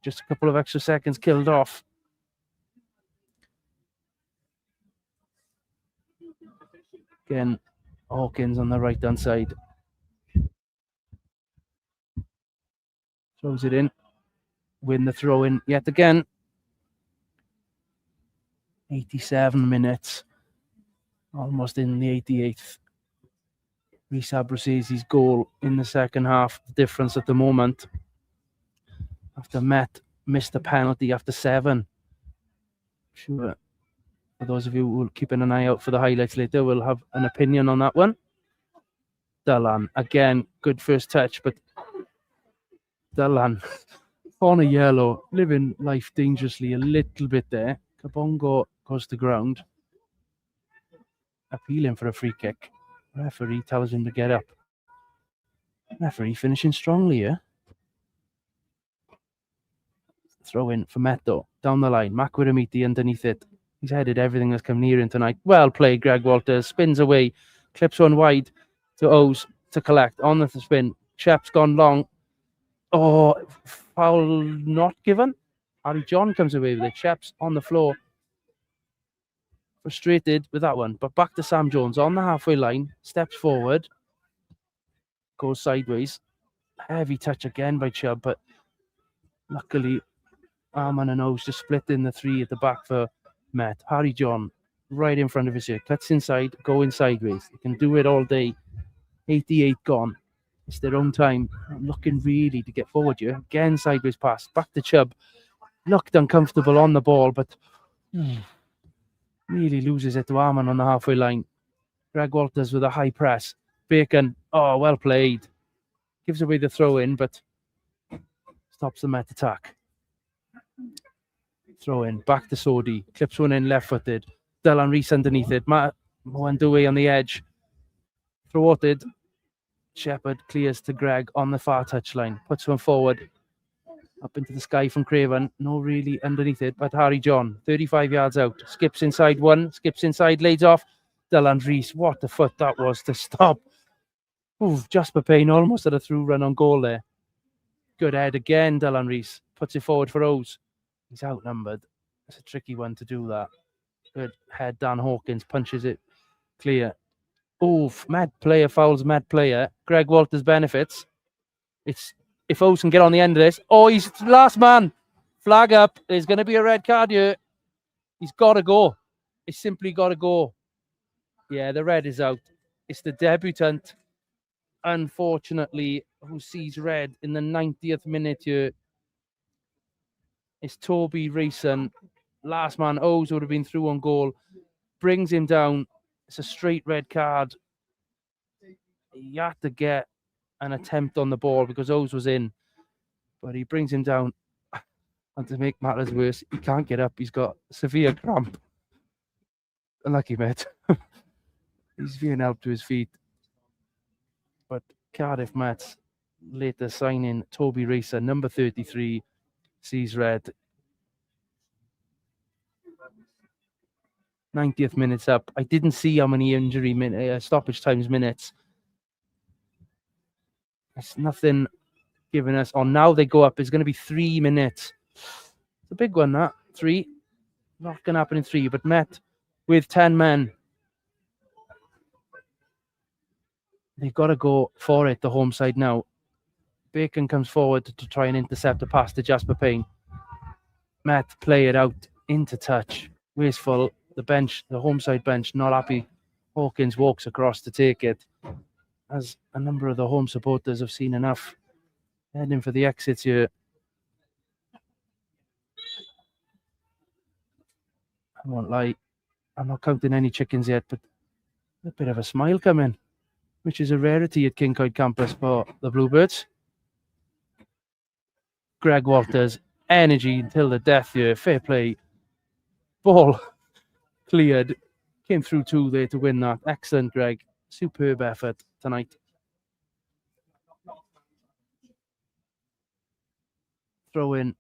Just a couple of extra seconds killed off. Again, Hawkins on the right-hand side. Throws it in. Win the throw in yet again. 87 minutes. Almost in the 88th. Reece Abruzzesi's goal in the second half. The difference at the moment. After Met missed a penalty after 7. Sure. For those of you who will keep an eye out for the highlights later, we'll have an opinion on that one. Dullan. Again, good first touch, but Dullan on a yellow, living life dangerously a little bit there. Kabongo goes to ground. Appealing for a free kick. Referee tells him to get up. Referee finishing strongly here. Throw in for Meto. Down the line. Makwaramiti underneath it. He's headed everything that's come near him tonight. Well played, Greg Walters. Spins away. Clips one wide to O's to collect. On the spin. Shep's gone long. Oh, foul not given. Harry John comes away with it. Shep's on the floor. Frustrated with that one. But back to Sam Jones on the halfway line. Steps forward. Goes sideways. Heavy touch again by Chubb. But luckily, Arman and O's just split in the 3 at the back for Met. Harry John right in front of his ear. Cuts inside. Going sideways. He can do it all day. 88 gone. It's their own time. I'm looking really to get forward here. Again, sideways pass. Back to Chubb. Looked uncomfortable on the ball, but really loses it to Arman on the halfway line. Greg Walters with a high press. Bacon. Oh, well played. Gives away the throw in, but stops the Met attack. Throw in. Back to Sodi. Clips one in left footed. Dullan Reese underneath it. Mwandui on the edge. Thwarted. Shepherd clears to Greg on the far touchline. Puts one forward. Up into the sky from Craven. No really underneath it, but Harry John, 35 yards out. Skips inside one. Skips inside, lays off. Dylan Rees, what the foot that was to stop. Ooh, Jasper Payne almost had a through run on goal there. Good head again, Dylan Rees. Puts it forward for O's. He's outnumbered. It's a tricky one to do that. Good head, Dan Hawkins punches it clear. Oof, Met player fouls Met player. Greg Walters benefits. It's if O's can get on the end of this. Oh, he's last man. Flag up. There's going to be a red card here. He's got to go. He's simply got to go. Yeah, the red is out. It's the debutant, unfortunately, who sees red in the 90th minute here. It's Toby Reeson. Last man, O's would have been through on goal. Brings him down. It's a straight red card. He had to get an attempt on the ball because O's was in. But he brings him down. And to make matters worse, he can't get up. He's got severe cramp. Unlucky Met. He's being helped to his feet. But Cardiff Met later signing Toby Reeser, number 33, sees red. 90th minutes up. I didn't see how many injury stoppage times minutes. It's nothing giving us. Oh, now they go up. It's going to be 3 minutes. It's a big one, that. 3. Not going to happen in 3, but Met with 10 men. They've got to go for it, the home side now. Bacon comes forward to try and intercept a pass to Jasper Payne. Met play it out into touch. Wasteful. The bench, the home side bench, not happy. Hawkins walks across to take it. As a number of the home supporters have seen enough. Heading for the exits here. I won't lie. I'm not counting any chickens yet, but a bit of a smile coming, which is a rarity at Kincoid campus for the Bluebirds. Greg Walters, energy until the death here. Fair play. Ball cleared. Came through 2 there to win that. Excellent, Greg. Superb effort tonight. Throw in.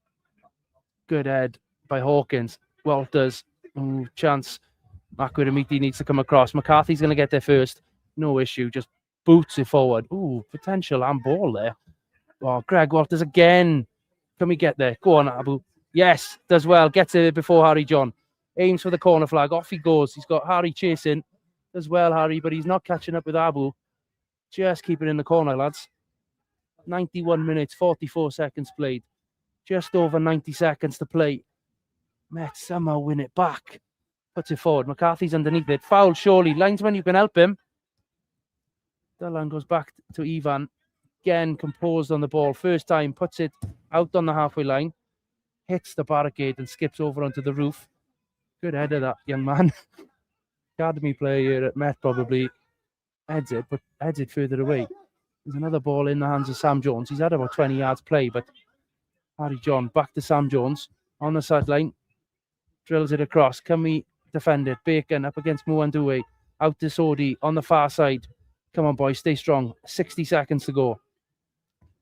Good head by Hawkins. Walters. Ooh, chance. Makwidamiti needs to come across. McCarthy's going to get there first. No issue. Just boots it forward. Ooh, potential and ball there. Oh, Greg Walters again. Can we get there? Go on, Abu. Yes, does well. Gets it before Harry John. Aims for the corner flag. Off he goes. He's got Harry chasing. Does well, Harry, but he's not catching up with Abu. Just keep it in the corner, lads. 91 minutes, 44 seconds played. Just over 90 seconds to play. Met somehow win it back. Puts it forward. McCarthy's underneath it. Foul, surely. Linesman, you can help him. Dylan goes back to Ivan. Again, composed on the ball. First time, puts it out on the halfway line. Hits the barricade and skips over onto the roof. Good head of that young man. Academy player here at Met probably heads it, but heads it further away. There's another ball in the hands of Sam Jones. He's had about 20 yards play, but Harry John back to Sam Jones on the sideline. Drills it across. Can we defend it? Bacon up against Mwandui. Out to Sodi on the far side. Come on, boys, stay strong. 60 seconds to go.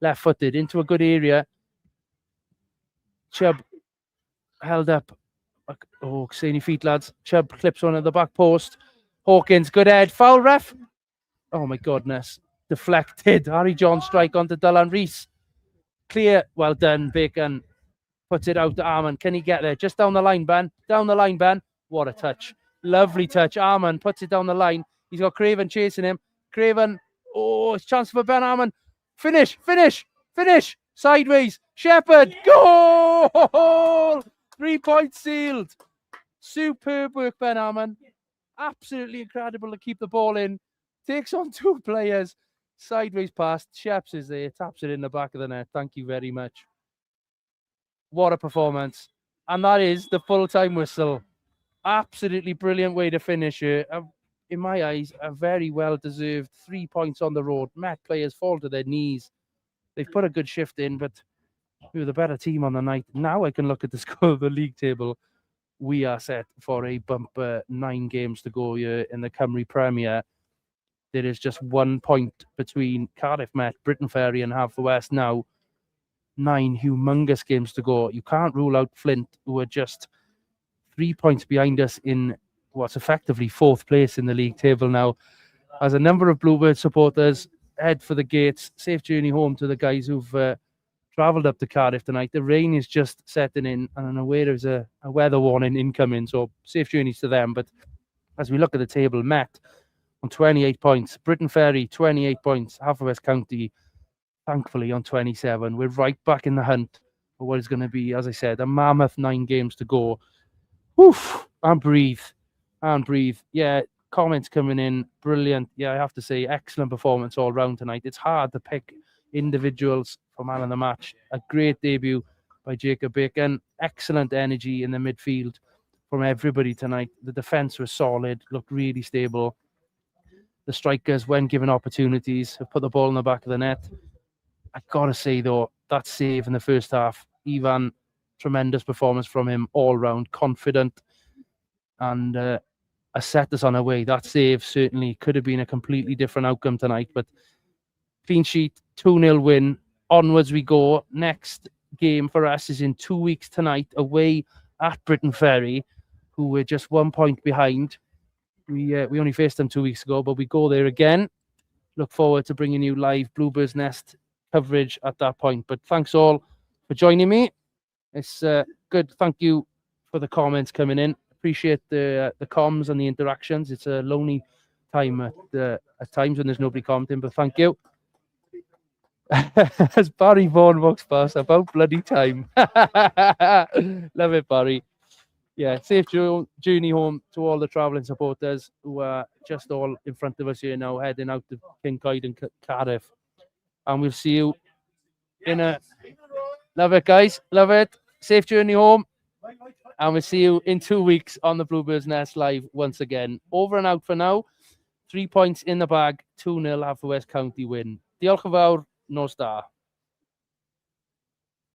Left-footed into a good area. Chubb held up. Oh, Xeni feet, lads. Chubb clips one at the back post. Hawkins, good head. Foul, ref. Oh, my goodness. Deflected. Harry John strike onto Dylan Rees. Clear. Well done, Bacon. Puts it out to Arman. Can he get there? Just down the line, Ben. Down the line, Ben. What a touch. Lovely touch. Arman puts it down the line. He's got Craven chasing him. Craven. Oh, it's a chance for Ben Arman. Finish. Sideways. Shepherd. Goal! 3 points sealed. Superb work, Ben Arman. Absolutely incredible to keep the ball in. Takes on 2 players. Sideways pass. Sheps is there. Taps it in the back of the net. Thank you very much. What a performance. And that is the full-time whistle. Absolutely brilliant way to finish it. In my eyes, a very well-deserved 3 points on the road. Met players fall to their knees. They've put a good shift in, but we were the better team on the night. Now I can look at the score of the league table. we are set for a bumper 9 games to go here in the Cymru Premier. There is just 1 point between Cardiff Met, Britain Ferry and Haverfordwest now. 9 humongous games to go. You can't rule out Flint, who are just 3 points behind us in what's effectively 4th place in the league table now. As a number of Bluebird supporters head for the gates, safe journey home to the guys who've travelled up to Cardiff tonight. The rain is just setting in, and I'm aware there's a weather warning incoming, so safe journeys to them. But as we look at the table, Met on 28 points, Britain Ferry 28 points, Haverfordwest County thankfully on 27. We're right back in the hunt for what is going to be, as I said, a mammoth 9 games to go. Woof! And breathe. Yeah, comments coming in, brilliant. Yeah, I have to say, excellent performance all round tonight. It's hard to pick individuals for man of the match. A great debut by Jacob Bacon. Excellent energy in the midfield from everybody tonight. The defence was solid, looked really stable. The strikers, when given opportunities, have put the ball in the back of the net. I gotta say though, that save in the first half, Ivan, tremendous performance from him all round, confident, and has set us on our way. That save certainly could have been a completely different outcome tonight, but clean sheet, 2-0 win. Onwards we go. Next game for us is in 2 weeks tonight, away at Britain Ferry, who were just 1 point behind. We only faced them 2 weeks ago, but we go there again. Look forward to bringing you live Bluebird's Nest coverage at that point. But thanks all for joining me. It's good. Thank you for the comments coming in. Appreciate the comms and the interactions. It's a lonely time at times when there's nobody commenting, but thank you. As Barry Vaughan walks past, about bloody time. Love it, Barry. Yeah, safe journey home to all the travelling supporters who are just all in front of us here now, heading out to Kincoid and Cardiff. And we'll see you in a... Love it, guys. Love it. Safe journey home. And we'll see you in 2 weeks on the Bluebird's Nest live once again. Over and out for now. 3 points in the bag. 2-0 Haverfordwest County win. Diolch yn fawr. Nos da.